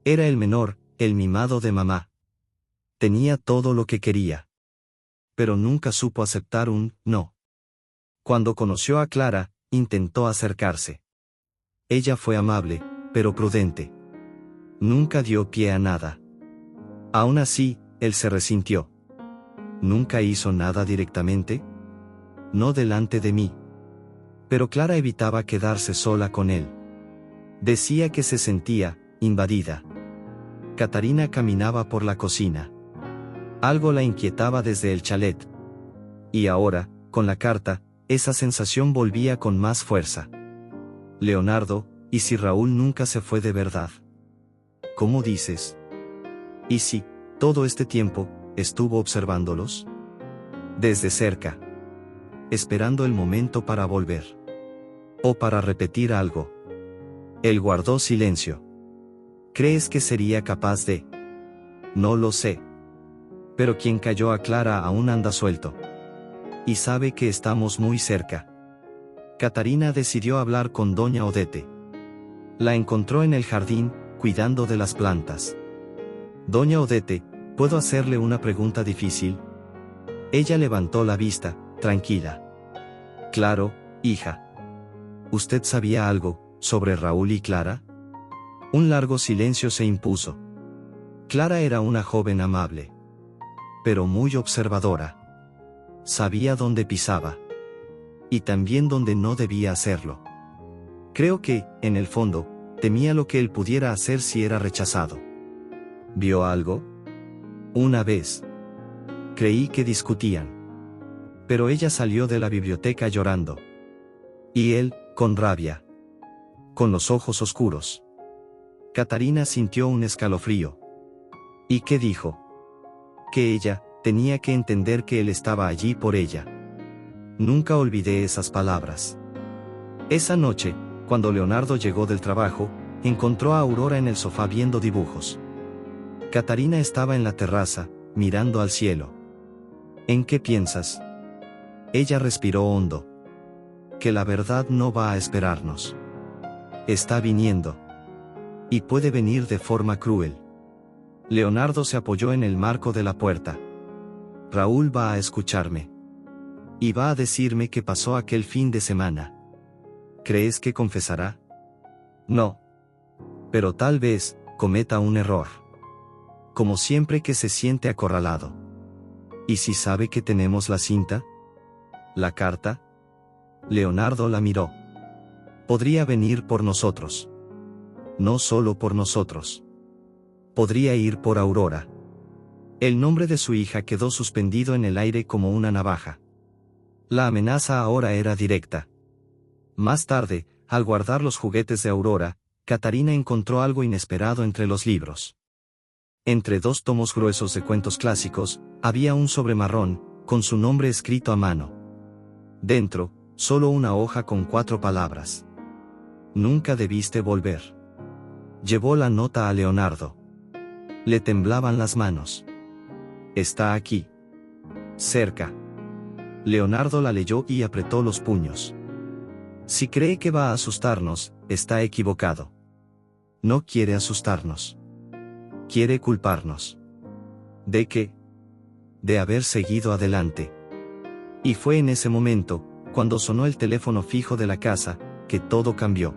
Era el menor, el mimado de mamá. Tenía todo lo que quería. Pero nunca supo aceptar un no. Cuando conoció a Clara, intentó acercarse. Ella fue amable, pero prudente. Nunca dio pie a nada. Aún así, él se resintió. ¿Nunca hizo nada directamente? No delante de mí. Pero Clara evitaba quedarse sola con él. Decía que se sentía invadida. Catarina caminaba por la cocina. Algo la inquietaba desde el chalet. Y ahora, con la carta, esa sensación volvía con más fuerza. Leonardo, ¿y si Raúl nunca se fue de verdad? ¿Cómo dices? ¿Y si, todo este tiempo, estuvo observándolos? Desde cerca. Esperando el momento para volver. O para repetir algo. Él guardó silencio. ¿Crees que sería capaz de? No lo sé. Pero quien cayó a Clara aún anda suelto. Y sabe que estamos muy cerca. Catarina decidió hablar con doña Odete. La encontró en el jardín, cuidando de las plantas. Doña Odete, ¿puedo hacerle una pregunta difícil? Ella levantó la vista, tranquila. Claro, hija. ¿Usted sabía algo sobre Raúl y Clara? Un largo silencio se impuso. Clara era una joven amable, pero muy observadora. Sabía dónde pisaba. Y también dónde no debía hacerlo. Creo que, en el fondo, temía lo que él pudiera hacer si era rechazado. ¿Vio algo? Una vez. Creí que discutían. Pero ella salió de la biblioteca llorando. Y él, con rabia. Con los ojos oscuros. Catarina sintió un escalofrío. ¿Y qué dijo? Que ella tenía que entender que él estaba allí por ella. Nunca olvidé esas palabras. Esa noche, cuando Leonardo llegó del trabajo, encontró a Aurora en el sofá viendo dibujos. Catarina estaba en la terraza, mirando al cielo. ¿En qué piensas? Ella respiró hondo. Que la verdad no va a esperarnos. Está viniendo. Y puede venir de forma cruel. Leonardo se apoyó en el marco de la puerta. Raúl va a escucharme. Y va a decirme qué pasó aquel fin de semana. ¿Crees que confesará? No. Pero tal vez cometa un error. Como siempre que se siente acorralado. ¿Y si sabe que tenemos la cinta? ¿La carta? Leonardo la miró. Podría venir por nosotros. No solo por nosotros. Podría ir por Aurora. El nombre de su hija quedó suspendido en el aire como una navaja. La amenaza ahora era directa. Más tarde, al guardar los juguetes de Aurora, Catarina encontró algo inesperado entre los libros. Entre dos tomos gruesos de cuentos clásicos, había un sobre marrón, con su nombre escrito a mano. Dentro, solo una hoja con 4 palabras. Nunca debiste volver. Llevó la nota a Leonardo. Le temblaban las manos. Está aquí. Cerca. Leonardo la leyó y apretó los puños. Si cree que va a asustarnos, está equivocado. No quiere asustarnos. Quiere culparnos. ¿De qué? De haber seguido adelante. Y fue en ese momento, cuando sonó el teléfono fijo de la casa, que todo cambió.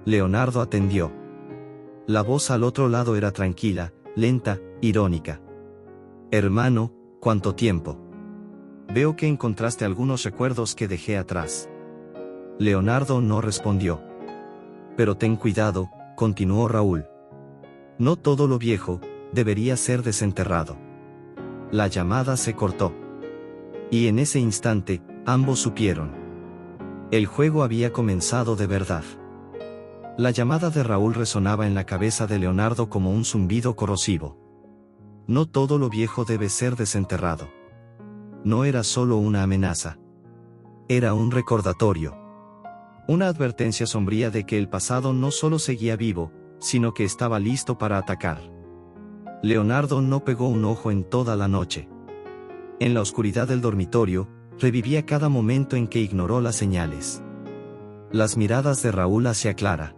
Leonardo atendió. La voz al otro lado era tranquila, lenta, irónica. Hermano, ¿cuánto tiempo? Veo que encontraste algunos recuerdos que dejé atrás. Leonardo no respondió. Pero ten cuidado, continuó Raúl. No todo lo viejo debería ser desenterrado. La llamada se cortó. Y en ese instante, ambos supieron. El juego había comenzado de verdad. La llamada de Raúl resonaba en la cabeza de Leonardo como un zumbido corrosivo. No todo lo viejo debe ser desenterrado. No era solo una amenaza. Era un recordatorio. Una advertencia sombría de que el pasado no solo seguía vivo, sino que estaba listo para atacar. Leonardo no pegó un ojo en toda la noche. En la oscuridad del dormitorio, revivía cada momento en que ignoró las señales. Las miradas de Raúl hacia Clara.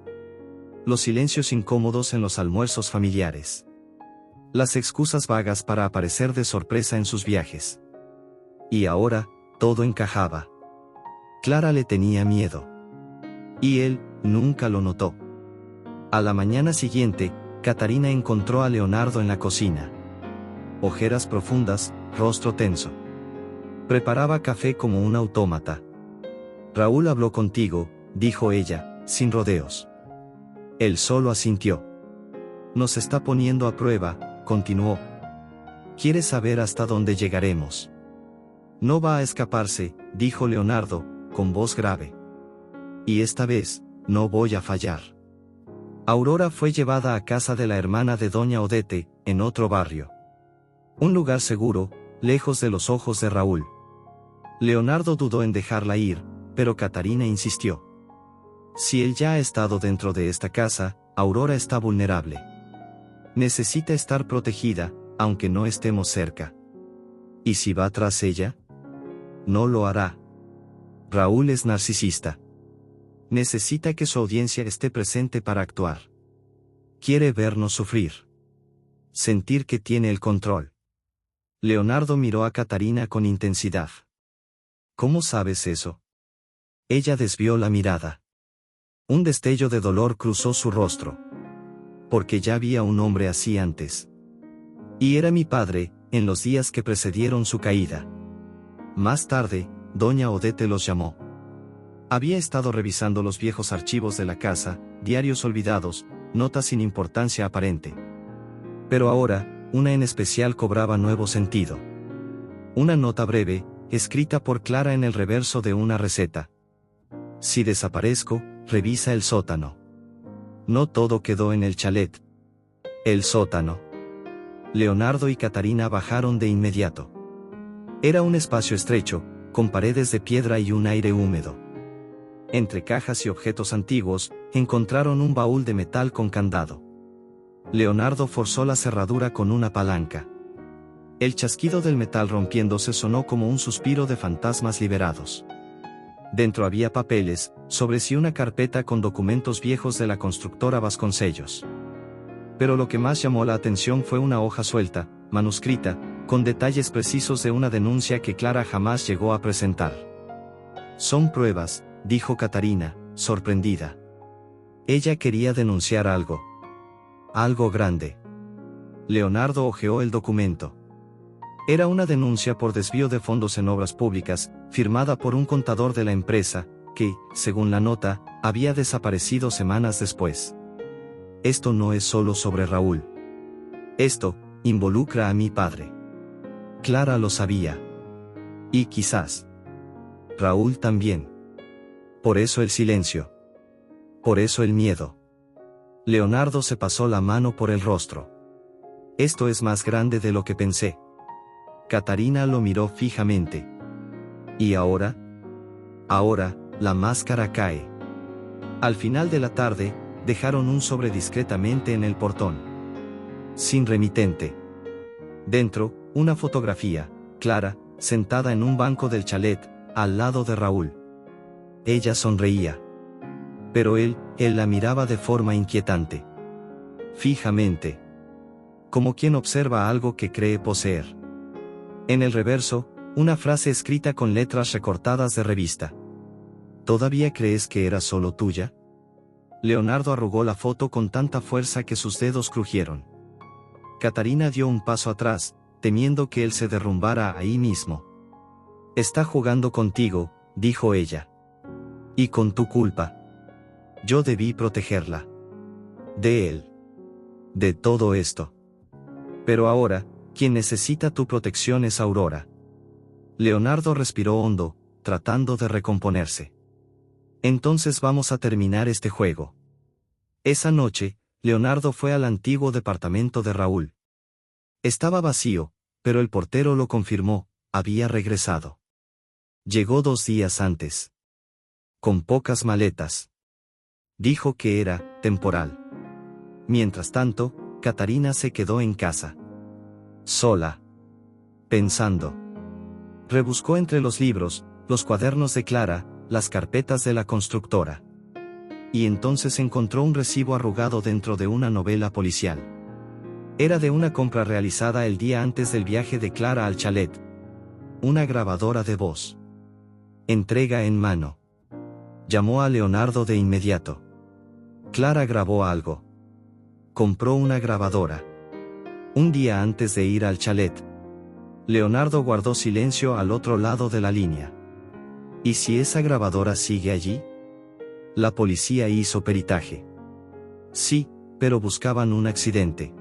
Los silencios incómodos en los almuerzos familiares. Las excusas vagas para aparecer de sorpresa en sus viajes. Y ahora, todo encajaba. Clara le tenía miedo. Y él, nunca lo notó. A la mañana siguiente, Catarina encontró a Leonardo en la cocina. Ojeras profundas, rostro tenso. Preparaba café como un autómata. Raúl habló contigo, dijo ella, sin rodeos. Él solo asintió. Nos está poniendo a prueba, continuó. Quiere saber hasta dónde llegaremos. No va a escaparse, dijo Leonardo, con voz grave. Y esta vez, no voy a fallar. Aurora fue llevada a casa de la hermana de doña Odete, en otro barrio. Un lugar seguro, lejos de los ojos de Raúl. Leonardo dudó en dejarla ir, pero Catarina insistió. Si él ya ha estado dentro de esta casa, Aurora está vulnerable. Necesita estar protegida, aunque no estemos cerca. ¿Y si va tras ella? No lo hará. Raúl es narcisista. Necesita que su audiencia esté presente para actuar. Quiere vernos sufrir. Sentir que tiene el control. Leonardo miró a Catarina con intensidad. ¿Cómo sabes eso? Ella desvió la mirada. Un destello de dolor cruzó su rostro. Porque ya había un hombre así antes. Y era mi padre, en los días que precedieron su caída. Más tarde, doña Odete los llamó. Había estado revisando los viejos archivos de la casa, diarios olvidados, notas sin importancia aparente. Pero ahora, una en especial cobraba nuevo sentido. Una nota breve, escrita por Clara en el reverso de una receta. Si desaparezco, revisa el sótano. No todo quedó en el chalet. El sótano. Leonardo y Catarina bajaron de inmediato. Era un espacio estrecho, con paredes de piedra y un aire húmedo. Entre cajas y objetos antiguos, encontraron un baúl de metal con candado. Leonardo forzó la cerradura con una palanca. El chasquido del metal rompiéndose sonó como un suspiro de fantasmas liberados. Dentro había papeles, sobre sí una carpeta con documentos viejos de la constructora Vasconcellos. Pero lo que más llamó la atención fue una hoja suelta, manuscrita, con detalles precisos de una denuncia que Clara jamás llegó a presentar. Son pruebas, dijo Catarina, sorprendida. Ella quería denunciar algo. Algo grande. Leonardo hojeó el documento. Era una denuncia por desvío de fondos en obras públicas, firmada por un contador de la empresa, que, según la nota, había desaparecido semanas después. Esto no es solo sobre Raúl. Esto involucra a mi padre. Clara lo sabía. Y quizás Raúl también. Por eso el silencio. Por eso el miedo. Leonardo se pasó la mano por el rostro. Esto es más grande de lo que pensé. Catarina lo miró fijamente. ¿Y ahora? Ahora, la máscara cae. Al final de la tarde, dejaron un sobre discretamente en el portón. Sin remitente. Dentro, una fotografía, Clara, sentada en un banco del chalet, al lado de Raúl. Ella sonreía. Pero él la miraba de forma inquietante. Fijamente. Como quien observa algo que cree poseer. En el reverso, una frase escrita con letras recortadas de revista. ¿Todavía crees que era solo tuya? Leonardo arrugó la foto con tanta fuerza que sus dedos crujieron. Catarina dio un paso atrás, temiendo que él se derrumbara ahí mismo. Está jugando contigo, dijo ella. Y con tu culpa. Yo debí protegerla. De él. De todo esto. Pero ahora, quien necesita tu protección es Aurora. Leonardo respiró hondo, tratando de recomponerse. Entonces vamos a terminar este juego. Esa noche, Leonardo fue al antiguo departamento de Raúl. Estaba vacío, pero el portero lo confirmó, había regresado. Llegó 2 días antes. Con pocas maletas. Dijo que era temporal. Mientras tanto, Catarina se quedó en casa. Sola. Pensando. Rebuscó entre los libros, los cuadernos de Clara, las carpetas de la constructora. Y entonces encontró un recibo arrugado dentro de una novela policial. Era de una compra realizada el día antes del viaje de Clara al chalet. Una grabadora de voz. Entrega en mano. Llamó a Leonardo de inmediato. Clara grabó algo. Compró una grabadora. Un día antes de ir al chalet. Leonardo guardó silencio al otro lado de la línea. ¿Y si esa grabadora sigue allí? La policía hizo peritaje. Sí, pero buscaban un accidente.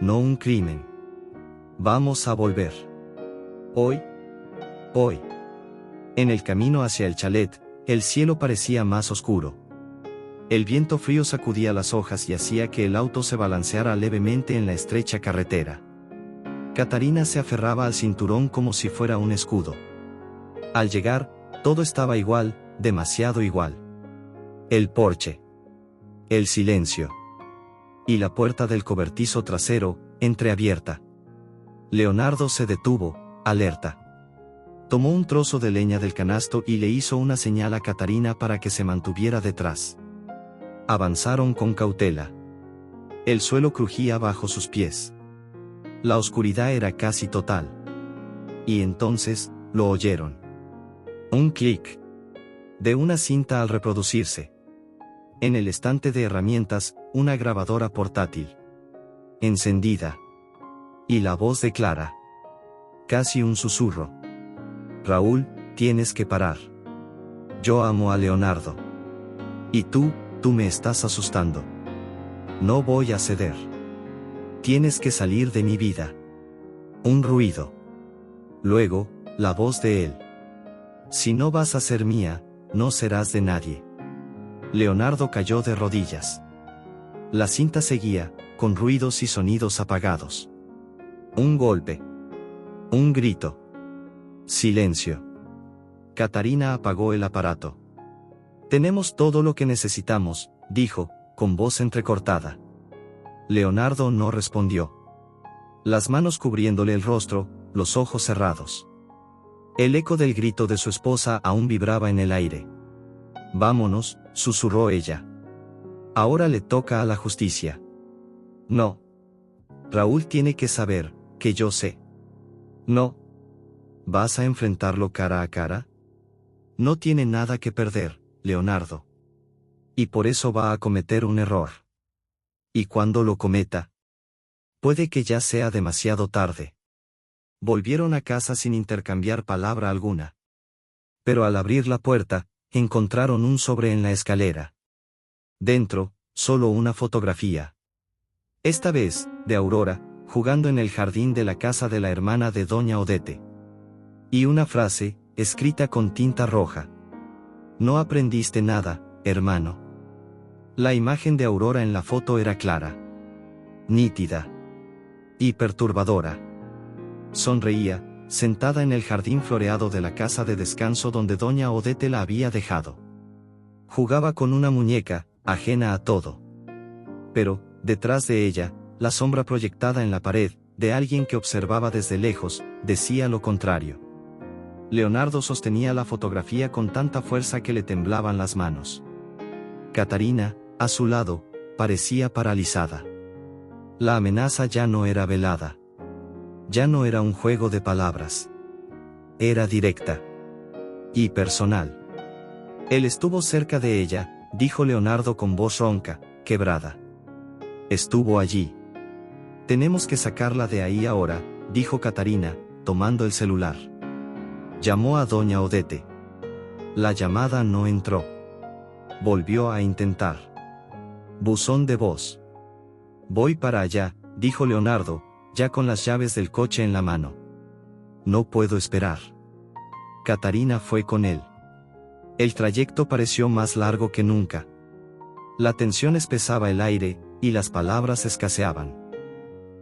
No un crimen. Vamos a volver. Hoy. En el camino hacia el chalet, el cielo parecía más oscuro. El viento frío sacudía las hojas y hacía que el auto se balanceara levemente en la estrecha carretera. Catarina se aferraba al cinturón como si fuera un escudo. Al llegar, todo estaba igual, demasiado igual. El porche. El silencio. Y la puerta del cobertizo trasero, entreabierta. Leonardo se detuvo, alerta. Tomó un trozo de leña del canasto y le hizo una señal a Catarina para que se mantuviera detrás. Avanzaron con cautela. El suelo crujía bajo sus pies. La oscuridad era casi total. Y entonces, lo oyeron. Un clic. De una cinta al reproducirse. En el estante de herramientas, una grabadora portátil. Encendida. Y la voz de Clara. Casi un susurro. Raúl, tienes que parar. Yo amo a Leonardo. Y tú me estás asustando. No voy a ceder. Tienes que salir de mi vida. Un ruido. Luego, la voz de él. Si no vas a ser mía, no serás de nadie. Leonardo cayó de rodillas. La cinta seguía, con ruidos y sonidos apagados. Un golpe. Un grito. Silencio. Catarina apagó el aparato. Tenemos todo lo que necesitamos, dijo, con voz entrecortada. Leonardo no respondió. Las manos cubriéndole el rostro, los ojos cerrados. El eco del grito de su esposa aún vibraba en el aire. Vámonos, susurró ella. Ahora le toca a la justicia. No. Raúl tiene que saber, que yo sé. No. ¿Vas a enfrentarlo cara a cara? No tiene nada que perder, Leonardo. Y por eso va a cometer un error. Y cuando lo cometa, puede que ya sea demasiado tarde. Volvieron a casa sin intercambiar palabra alguna. Pero al abrir la puerta, encontraron un sobre en la escalera. Dentro, solo una fotografía. Esta vez, de Aurora, jugando en el jardín de la casa de la hermana de Doña Odete. Y una frase, escrita con tinta roja. No aprendiste nada, hermano. La imagen de Aurora en la foto era clara. Nítida. Y perturbadora. Sonreía, sentada en el jardín floreado de la casa de descanso donde Doña Odete la había dejado. Jugaba con una muñeca, ajena a todo. Pero, detrás de ella, la sombra proyectada en la pared, de alguien que observaba desde lejos, decía lo contrario. Leonardo sostenía la fotografía con tanta fuerza que le temblaban las manos. Catarina, a su lado, parecía paralizada. La amenaza ya no era velada. Ya no era un juego de palabras. Era directa. Y personal. Él estuvo cerca de ella, dijo Leonardo con voz ronca, quebrada. Estuvo allí. Tenemos que sacarla de ahí ahora, dijo Catarina, tomando el celular. Llamó a Doña Odete. La llamada no entró. Volvió a intentar. Buzón de voz. Voy para allá, dijo Leonardo, ya con las llaves del coche en la mano. No puedo esperar. Catarina fue con él. El trayecto pareció más largo que nunca. La tensión espesaba el aire, y las palabras escaseaban.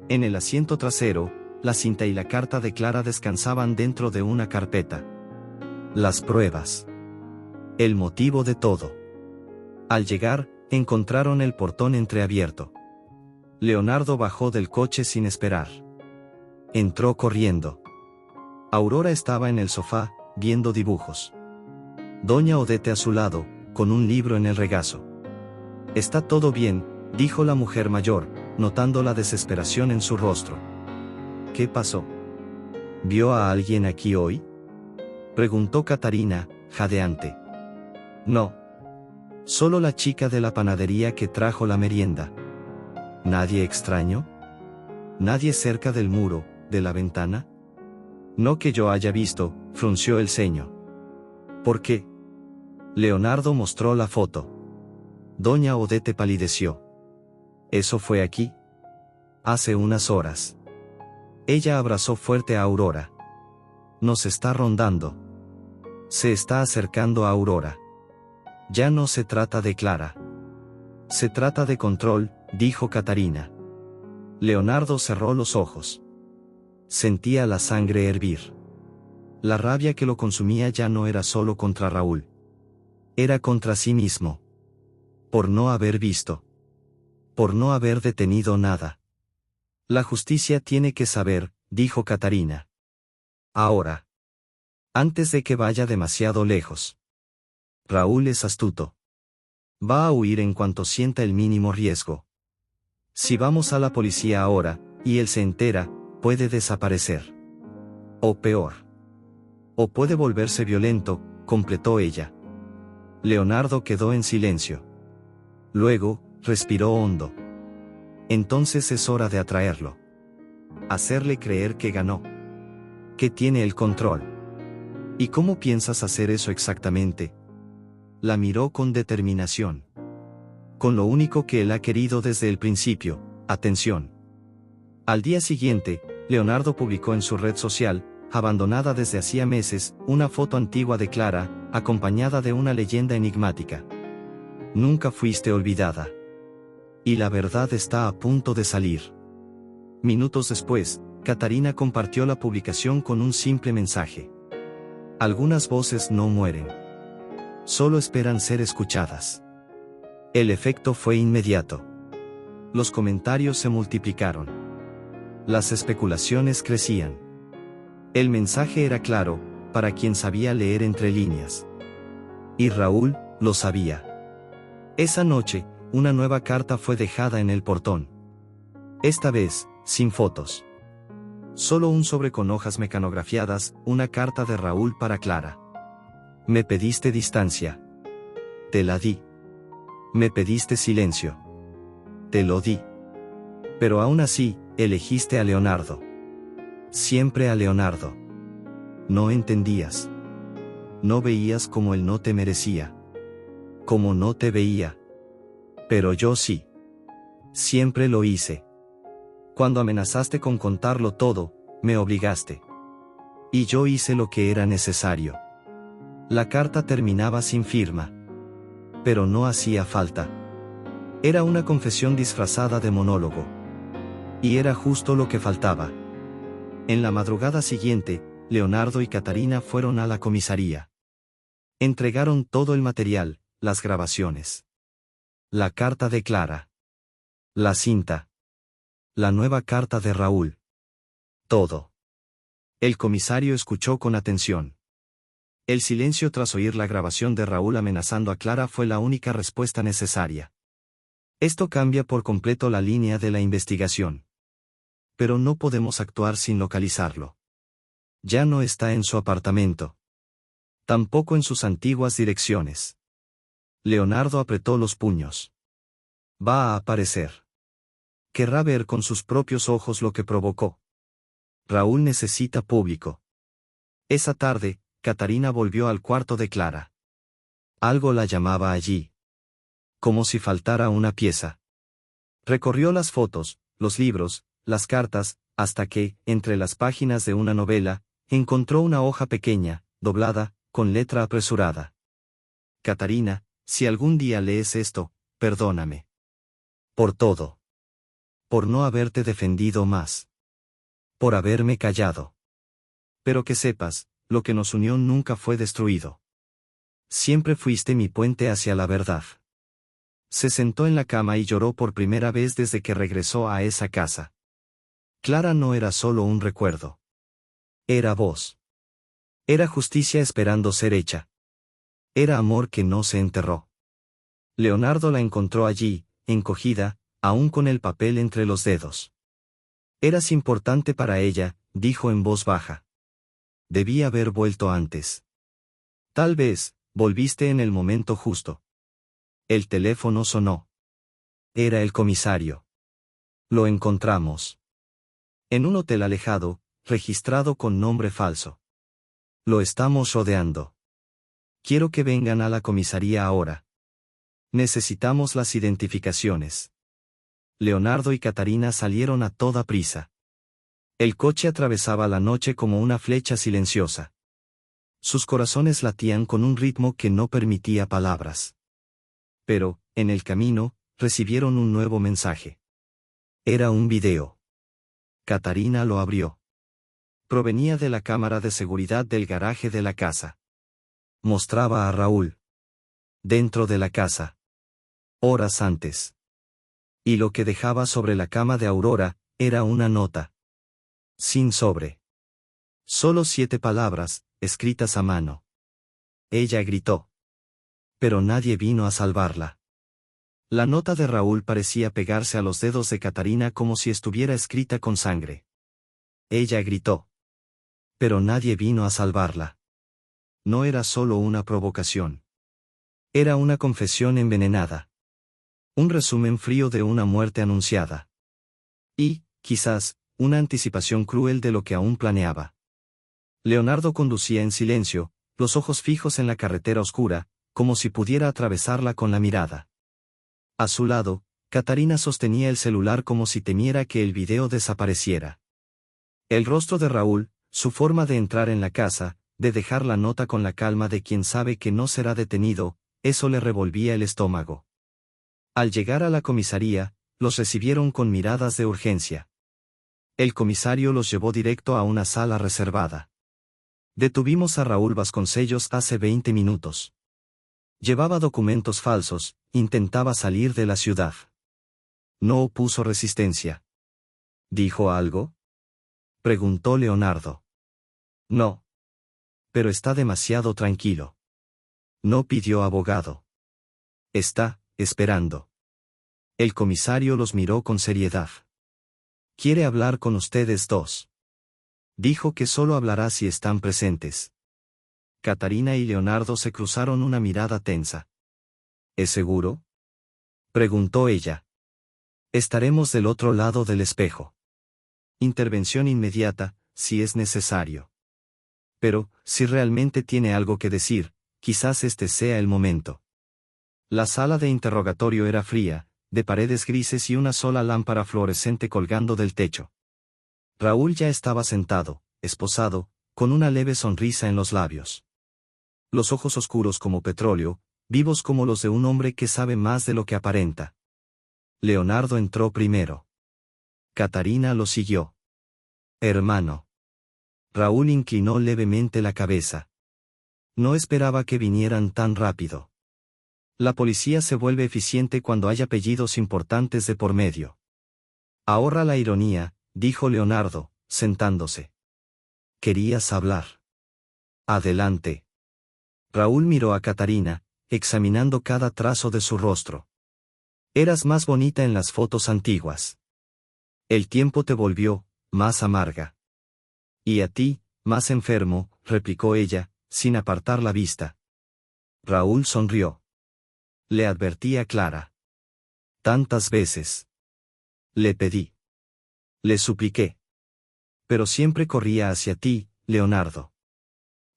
En el asiento trasero, la cinta y la carta de Clara descansaban dentro de una carpeta. Las pruebas. El motivo de todo. Al llegar, encontraron el portón entreabierto. Leonardo bajó del coche sin esperar. Entró corriendo. Aurora estaba en el sofá, viendo dibujos. Doña Odete a su lado, con un libro en el regazo. Está todo bien, dijo la mujer mayor, notando la desesperación en su rostro. ¿Qué pasó? ¿Vio a alguien aquí hoy?, preguntó Catarina, jadeante. No. Solo la chica de la panadería que trajo la merienda. ¿Nadie extraño? ¿Nadie cerca del muro, de la ventana? No que yo haya visto, frunció el ceño. ¿Por qué? Leonardo mostró la foto. Doña Odete palideció. ¿Eso fue aquí? Hace unas horas. Ella abrazó fuerte a Aurora. Nos está rondando. Se está acercando a Aurora. Ya no se trata de Clara. Se trata de control, dijo Catarina. Leonardo cerró los ojos. Sentía la sangre hervir. La rabia que lo consumía ya no era solo contra Raúl. Era contra sí mismo. Por no haber visto. Por no haber detenido nada. La justicia tiene que saber, dijo Catarina. Ahora. Antes de que vaya demasiado lejos. Raúl es astuto. Va a huir en cuanto sienta el mínimo riesgo. Si vamos a la policía ahora, y él se entera, puede desaparecer. O peor. O puede volverse violento, completó ella. Leonardo quedó en silencio. Luego, respiró hondo. Entonces es hora de atraerlo. Hacerle creer que ganó. Que tiene el control. ¿Y cómo piensas hacer eso exactamente? La miró con determinación. Con lo único que él ha querido desde el principio, atención. Al día siguiente, Leonardo publicó en su red social, abandonada desde hacía meses, una foto antigua de Clara, acompañada de una leyenda enigmática. Nunca fuiste olvidada. Y la verdad está a punto de salir. Minutos después, Catarina compartió la publicación con un simple mensaje. Algunas voces no mueren. Solo esperan ser escuchadas. El efecto fue inmediato. Los comentarios se multiplicaron. Las especulaciones crecían. El mensaje era claro, para quien sabía leer entre líneas. Y Raúl lo sabía. Esa noche, una nueva carta fue dejada en el portón. Esta vez, sin fotos. Solo un sobre con hojas mecanografiadas, una carta de Raúl para Clara. Me pediste distancia. Te la di. Me pediste silencio. Te lo di. Pero aún así, elegiste a Leonardo. Siempre a Leonardo. No entendías. No veías como él no te merecía. Como no te veía. Pero yo sí. Siempre lo hice. Cuando amenazaste con contarlo todo, me obligaste. Y yo hice lo que era necesario. La carta terminaba sin firma. Pero no hacía falta. Era una confesión disfrazada de monólogo. Y era justo lo que faltaba. En la madrugada siguiente, Leonardo y Catarina fueron a la comisaría. Entregaron todo el material, las grabaciones. La carta de Clara. La cinta. La nueva carta de Raúl. Todo. El comisario escuchó con atención. El silencio tras oír la grabación de Raúl amenazando a Clara fue la única respuesta necesaria. Esto cambia por completo la línea de la investigación. Pero no podemos actuar sin localizarlo. Ya no está en su apartamento. Tampoco en sus antiguas direcciones. Leonardo apretó los puños. Va a aparecer. Querrá ver con sus propios ojos lo que provocó. Raúl necesita público. Esa tarde, Catarina volvió al cuarto de Clara. Algo la llamaba allí. Como si faltara una pieza. Recorrió las fotos, los libros, las cartas, hasta que, entre las páginas de una novela, encontró una hoja pequeña, doblada, con letra apresurada. Catarina, si algún día lees esto, perdóname. Por todo. Por no haberte defendido más. Por haberme callado. Pero que sepas, lo que nos unió nunca fue destruido. Siempre fuiste mi puente hacia la verdad. Se sentó en la cama y lloró por primera vez desde que regresó a esa casa. Clara no era solo un recuerdo. Era voz. Era justicia esperando ser hecha. Era amor que no se enterró. Leonardo la encontró allí, encogida, aún con el papel entre los dedos. Eras importante para ella, dijo en voz baja. Debí haber vuelto antes. Tal vez, volviste en el momento justo. El teléfono sonó. Era el comisario. Lo encontramos. En un hotel alejado, registrado con nombre falso. Lo estamos rodeando. Quiero que vengan a la comisaría ahora. Necesitamos las identificaciones. Leonardo y Catarina salieron a toda prisa. El coche atravesaba la noche como una flecha silenciosa. Sus corazones latían con un ritmo que no permitía palabras. Pero, en el camino, recibieron un nuevo mensaje. Era un video. Catarina lo abrió. Provenía de la cámara de seguridad del garaje de la casa. Mostraba a Raúl. Dentro de la casa. Horas antes. Y lo que dejaba sobre la cama de Aurora, era una nota. Sin sobre. Solo 7 palabras, escritas a mano. Ella gritó. Pero nadie vino a salvarla. La nota de Raúl parecía pegarse a los dedos de Catarina como si estuviera escrita con sangre. Ella gritó. Pero nadie vino a salvarla. No era solo una provocación. Era una confesión envenenada. Un resumen frío de una muerte anunciada. Y, quizás, una anticipación cruel de lo que aún planeaba. Leonardo conducía en silencio, los ojos fijos en la carretera oscura, como si pudiera atravesarla con la mirada. A su lado, Catarina sostenía el celular como si temiera que el video desapareciera. El rostro de Raúl, su forma de entrar en la casa, de dejar la nota con la calma de quien sabe que no será detenido, eso le revolvía el estómago. Al llegar a la comisaría, los recibieron con miradas de urgencia. El comisario los llevó directo a una sala reservada. Detuvimos a Raúl Vasconcellos hace 20 minutos. Llevaba documentos falsos, intentaba salir de la ciudad. No opuso resistencia. ¿Dijo algo? Preguntó Leonardo. No. Pero está demasiado tranquilo. No pidió abogado. Está, esperando. El comisario los miró con seriedad. Quiere hablar con ustedes dos. Dijo que solo hablará si están presentes. Catarina y Leonardo se cruzaron una mirada tensa. ¿Es seguro? Preguntó ella. Estaremos del otro lado del espejo. Intervención inmediata, si es necesario. Pero, si realmente tiene algo que decir, quizás este sea el momento. La sala de interrogatorio era fría, de paredes grises y una sola lámpara fluorescente colgando del techo. Raúl ya estaba sentado, esposado, con una leve sonrisa en los labios. Los ojos oscuros como petróleo, vivos como los de un hombre que sabe más de lo que aparenta. Leonardo entró primero. Catarina lo siguió. Hermano. Raúl inclinó levemente la cabeza. No esperaba que vinieran tan rápido. La policía se vuelve eficiente cuando hay apellidos importantes de por medio. Ahorra la ironía, dijo Leonardo, sentándose. ¿Querías hablar? Adelante. Raúl miró a Catarina, examinando cada trazo de su rostro. Eras más bonita en las fotos antiguas. El tiempo te volvió, más amarga. Y a ti, más enfermo, replicó ella, sin apartar la vista. Raúl sonrió. Le advertí a Clara. Tantas veces. Le pedí. Le supliqué. Pero siempre corría hacia ti, Leonardo.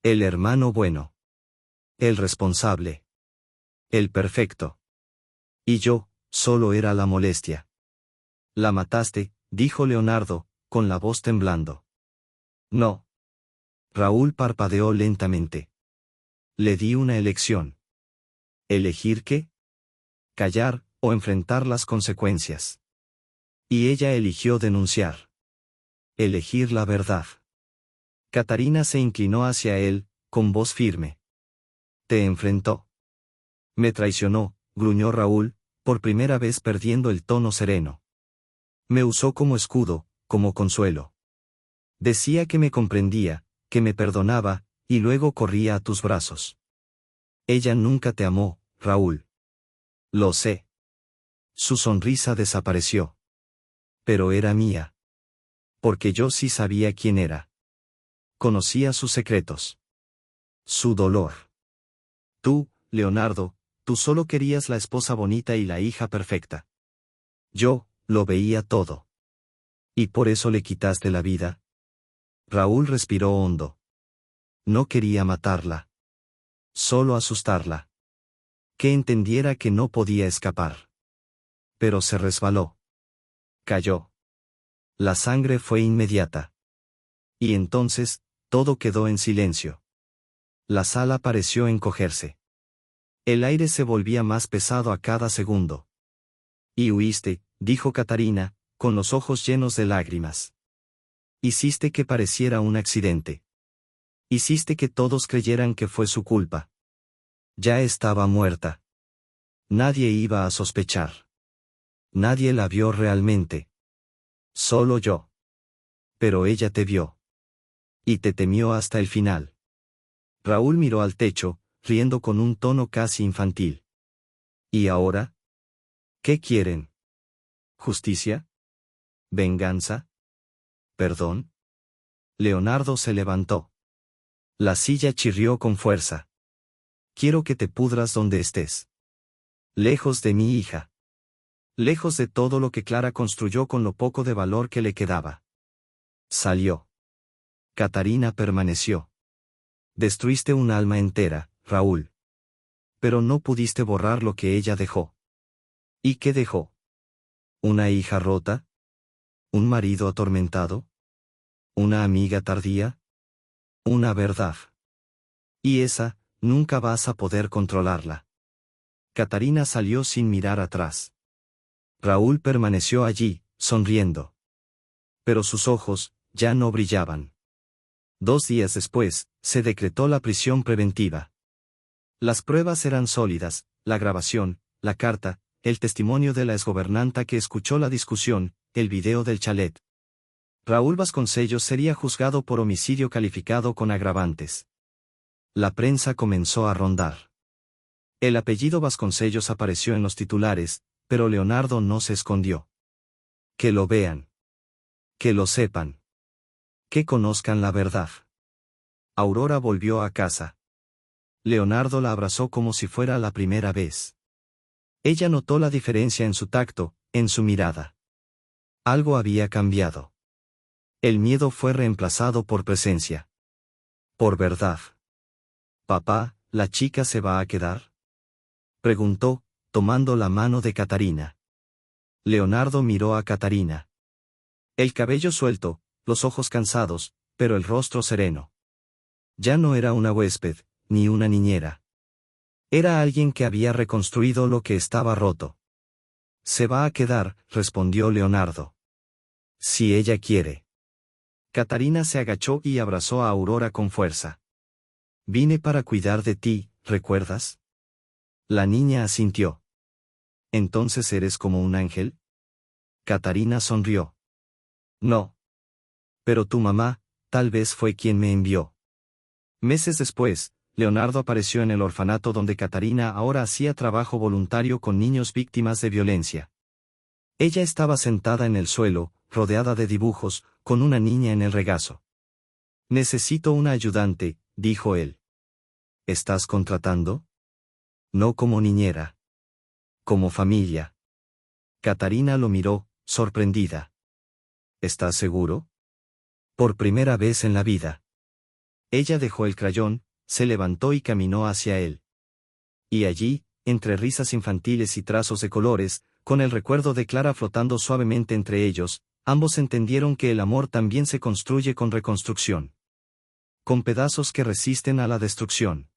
El hermano bueno. El responsable. El perfecto. Y yo, solo era la molestia. La mataste, dijo Leonardo, con la voz temblando. No. Raúl parpadeó lentamente. Le di una elección. ¿Elegir qué? Callar, o enfrentar las consecuencias. Y ella eligió denunciar. Elegir la verdad. Catarina se inclinó hacia él, con voz firme. Te enfrentó. Me traicionó, gruñó Raúl, por primera vez perdiendo el tono sereno. Me usó como escudo, como consuelo. Decía que me comprendía, que me perdonaba, y luego corría a tus brazos. Ella nunca te amó, Raúl. Lo sé. Su sonrisa desapareció. Pero era mía. Porque yo sí sabía quién era. Conocía sus secretos. Su dolor. Tú, Leonardo, tú solo querías la esposa bonita y la hija perfecta. Yo, lo veía todo. ¿Y por eso le quitaste la vida? Raúl respiró hondo. No quería matarla. Solo asustarla. Que entendiera que no podía escapar. Pero se resbaló. Cayó. La sangre fue inmediata. Y entonces, todo quedó en silencio. La sala pareció encogerse. El aire se volvía más pesado a cada segundo. Y huiste, dijo Catarina, con los ojos llenos de lágrimas. Hiciste que pareciera un accidente. Hiciste que todos creyeran que fue su culpa. Ya estaba muerta. Nadie iba a sospechar. Nadie la vio realmente. Solo yo. Pero ella te vio. Y te temió hasta el final. Raúl miró al techo, riendo con un tono casi infantil. ¿Y ahora? ¿Qué quieren? ¿Justicia? ¿Venganza? ¿Perdón? Leonardo se levantó. La silla chirrió con fuerza. Quiero que te pudras donde estés. Lejos de mi hija. Lejos de todo lo que Clara construyó con lo poco de valor que le quedaba. Salió. Catarina permaneció. Destruiste un alma entera, Raúl. Pero no pudiste borrar lo que ella dejó. ¿Y qué dejó? ¿Una hija rota? ¿Un marido atormentado? ¿Una amiga tardía? Una verdad. Y esa, nunca vas a poder controlarla. Catarina salió sin mirar atrás. Raúl permaneció allí, sonriendo. Pero sus ojos, ya no brillaban. 2 días después, se decretó la prisión preventiva. Las pruebas eran sólidas, la grabación, la carta, el testimonio de la exgobernanta que escuchó la discusión, el video del chalet. Raúl Vasconcellos sería juzgado por homicidio calificado con agravantes. La prensa comenzó a rondar. El apellido Vasconcellos apareció en los titulares, pero Leonardo no se escondió. Que lo vean. Que lo sepan. Que conozcan la verdad. Aurora volvió a casa. Leonardo la abrazó como si fuera la primera vez. Ella notó la diferencia en su tacto, en su mirada. Algo había cambiado. El miedo fue reemplazado por presencia. Por verdad. «Papá, ¿la chica se va a quedar?», preguntó, tomando la mano de Catarina. Leonardo miró a Catarina. El cabello suelto, los ojos cansados, pero el rostro sereno. Ya no era una huésped, ni una niñera. Era alguien que había reconstruido lo que estaba roto. «Se va a quedar», respondió Leonardo. «Si ella quiere». Catarina se agachó y abrazó a Aurora con fuerza. «Vine para cuidar de ti, ¿recuerdas?». La niña asintió. «¿Entonces eres como un ángel?». Catarina sonrió. «No. Pero tu mamá, tal vez fue quien me envió». Meses después, Leonardo apareció en el orfanato donde Catarina ahora hacía trabajo voluntario con niños víctimas de violencia. Ella estaba sentada en el suelo, rodeada de dibujos, con una niña en el regazo. «Necesito una ayudante», dijo él. «¿Estás contratando?». «No como niñera. Como familia». Catarina lo miró, sorprendida. «¿Estás seguro?». «Por primera vez en la vida». Ella dejó el crayón, se levantó y caminó hacia él. Y allí, entre risas infantiles y trazos de colores, con el recuerdo de Clara flotando suavemente entre ellos, ambos entendieron que el amor también se construye con reconstrucción. Con pedazos que resisten a la destrucción.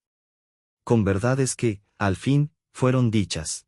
Con verdades que, al fin, fueron dichas.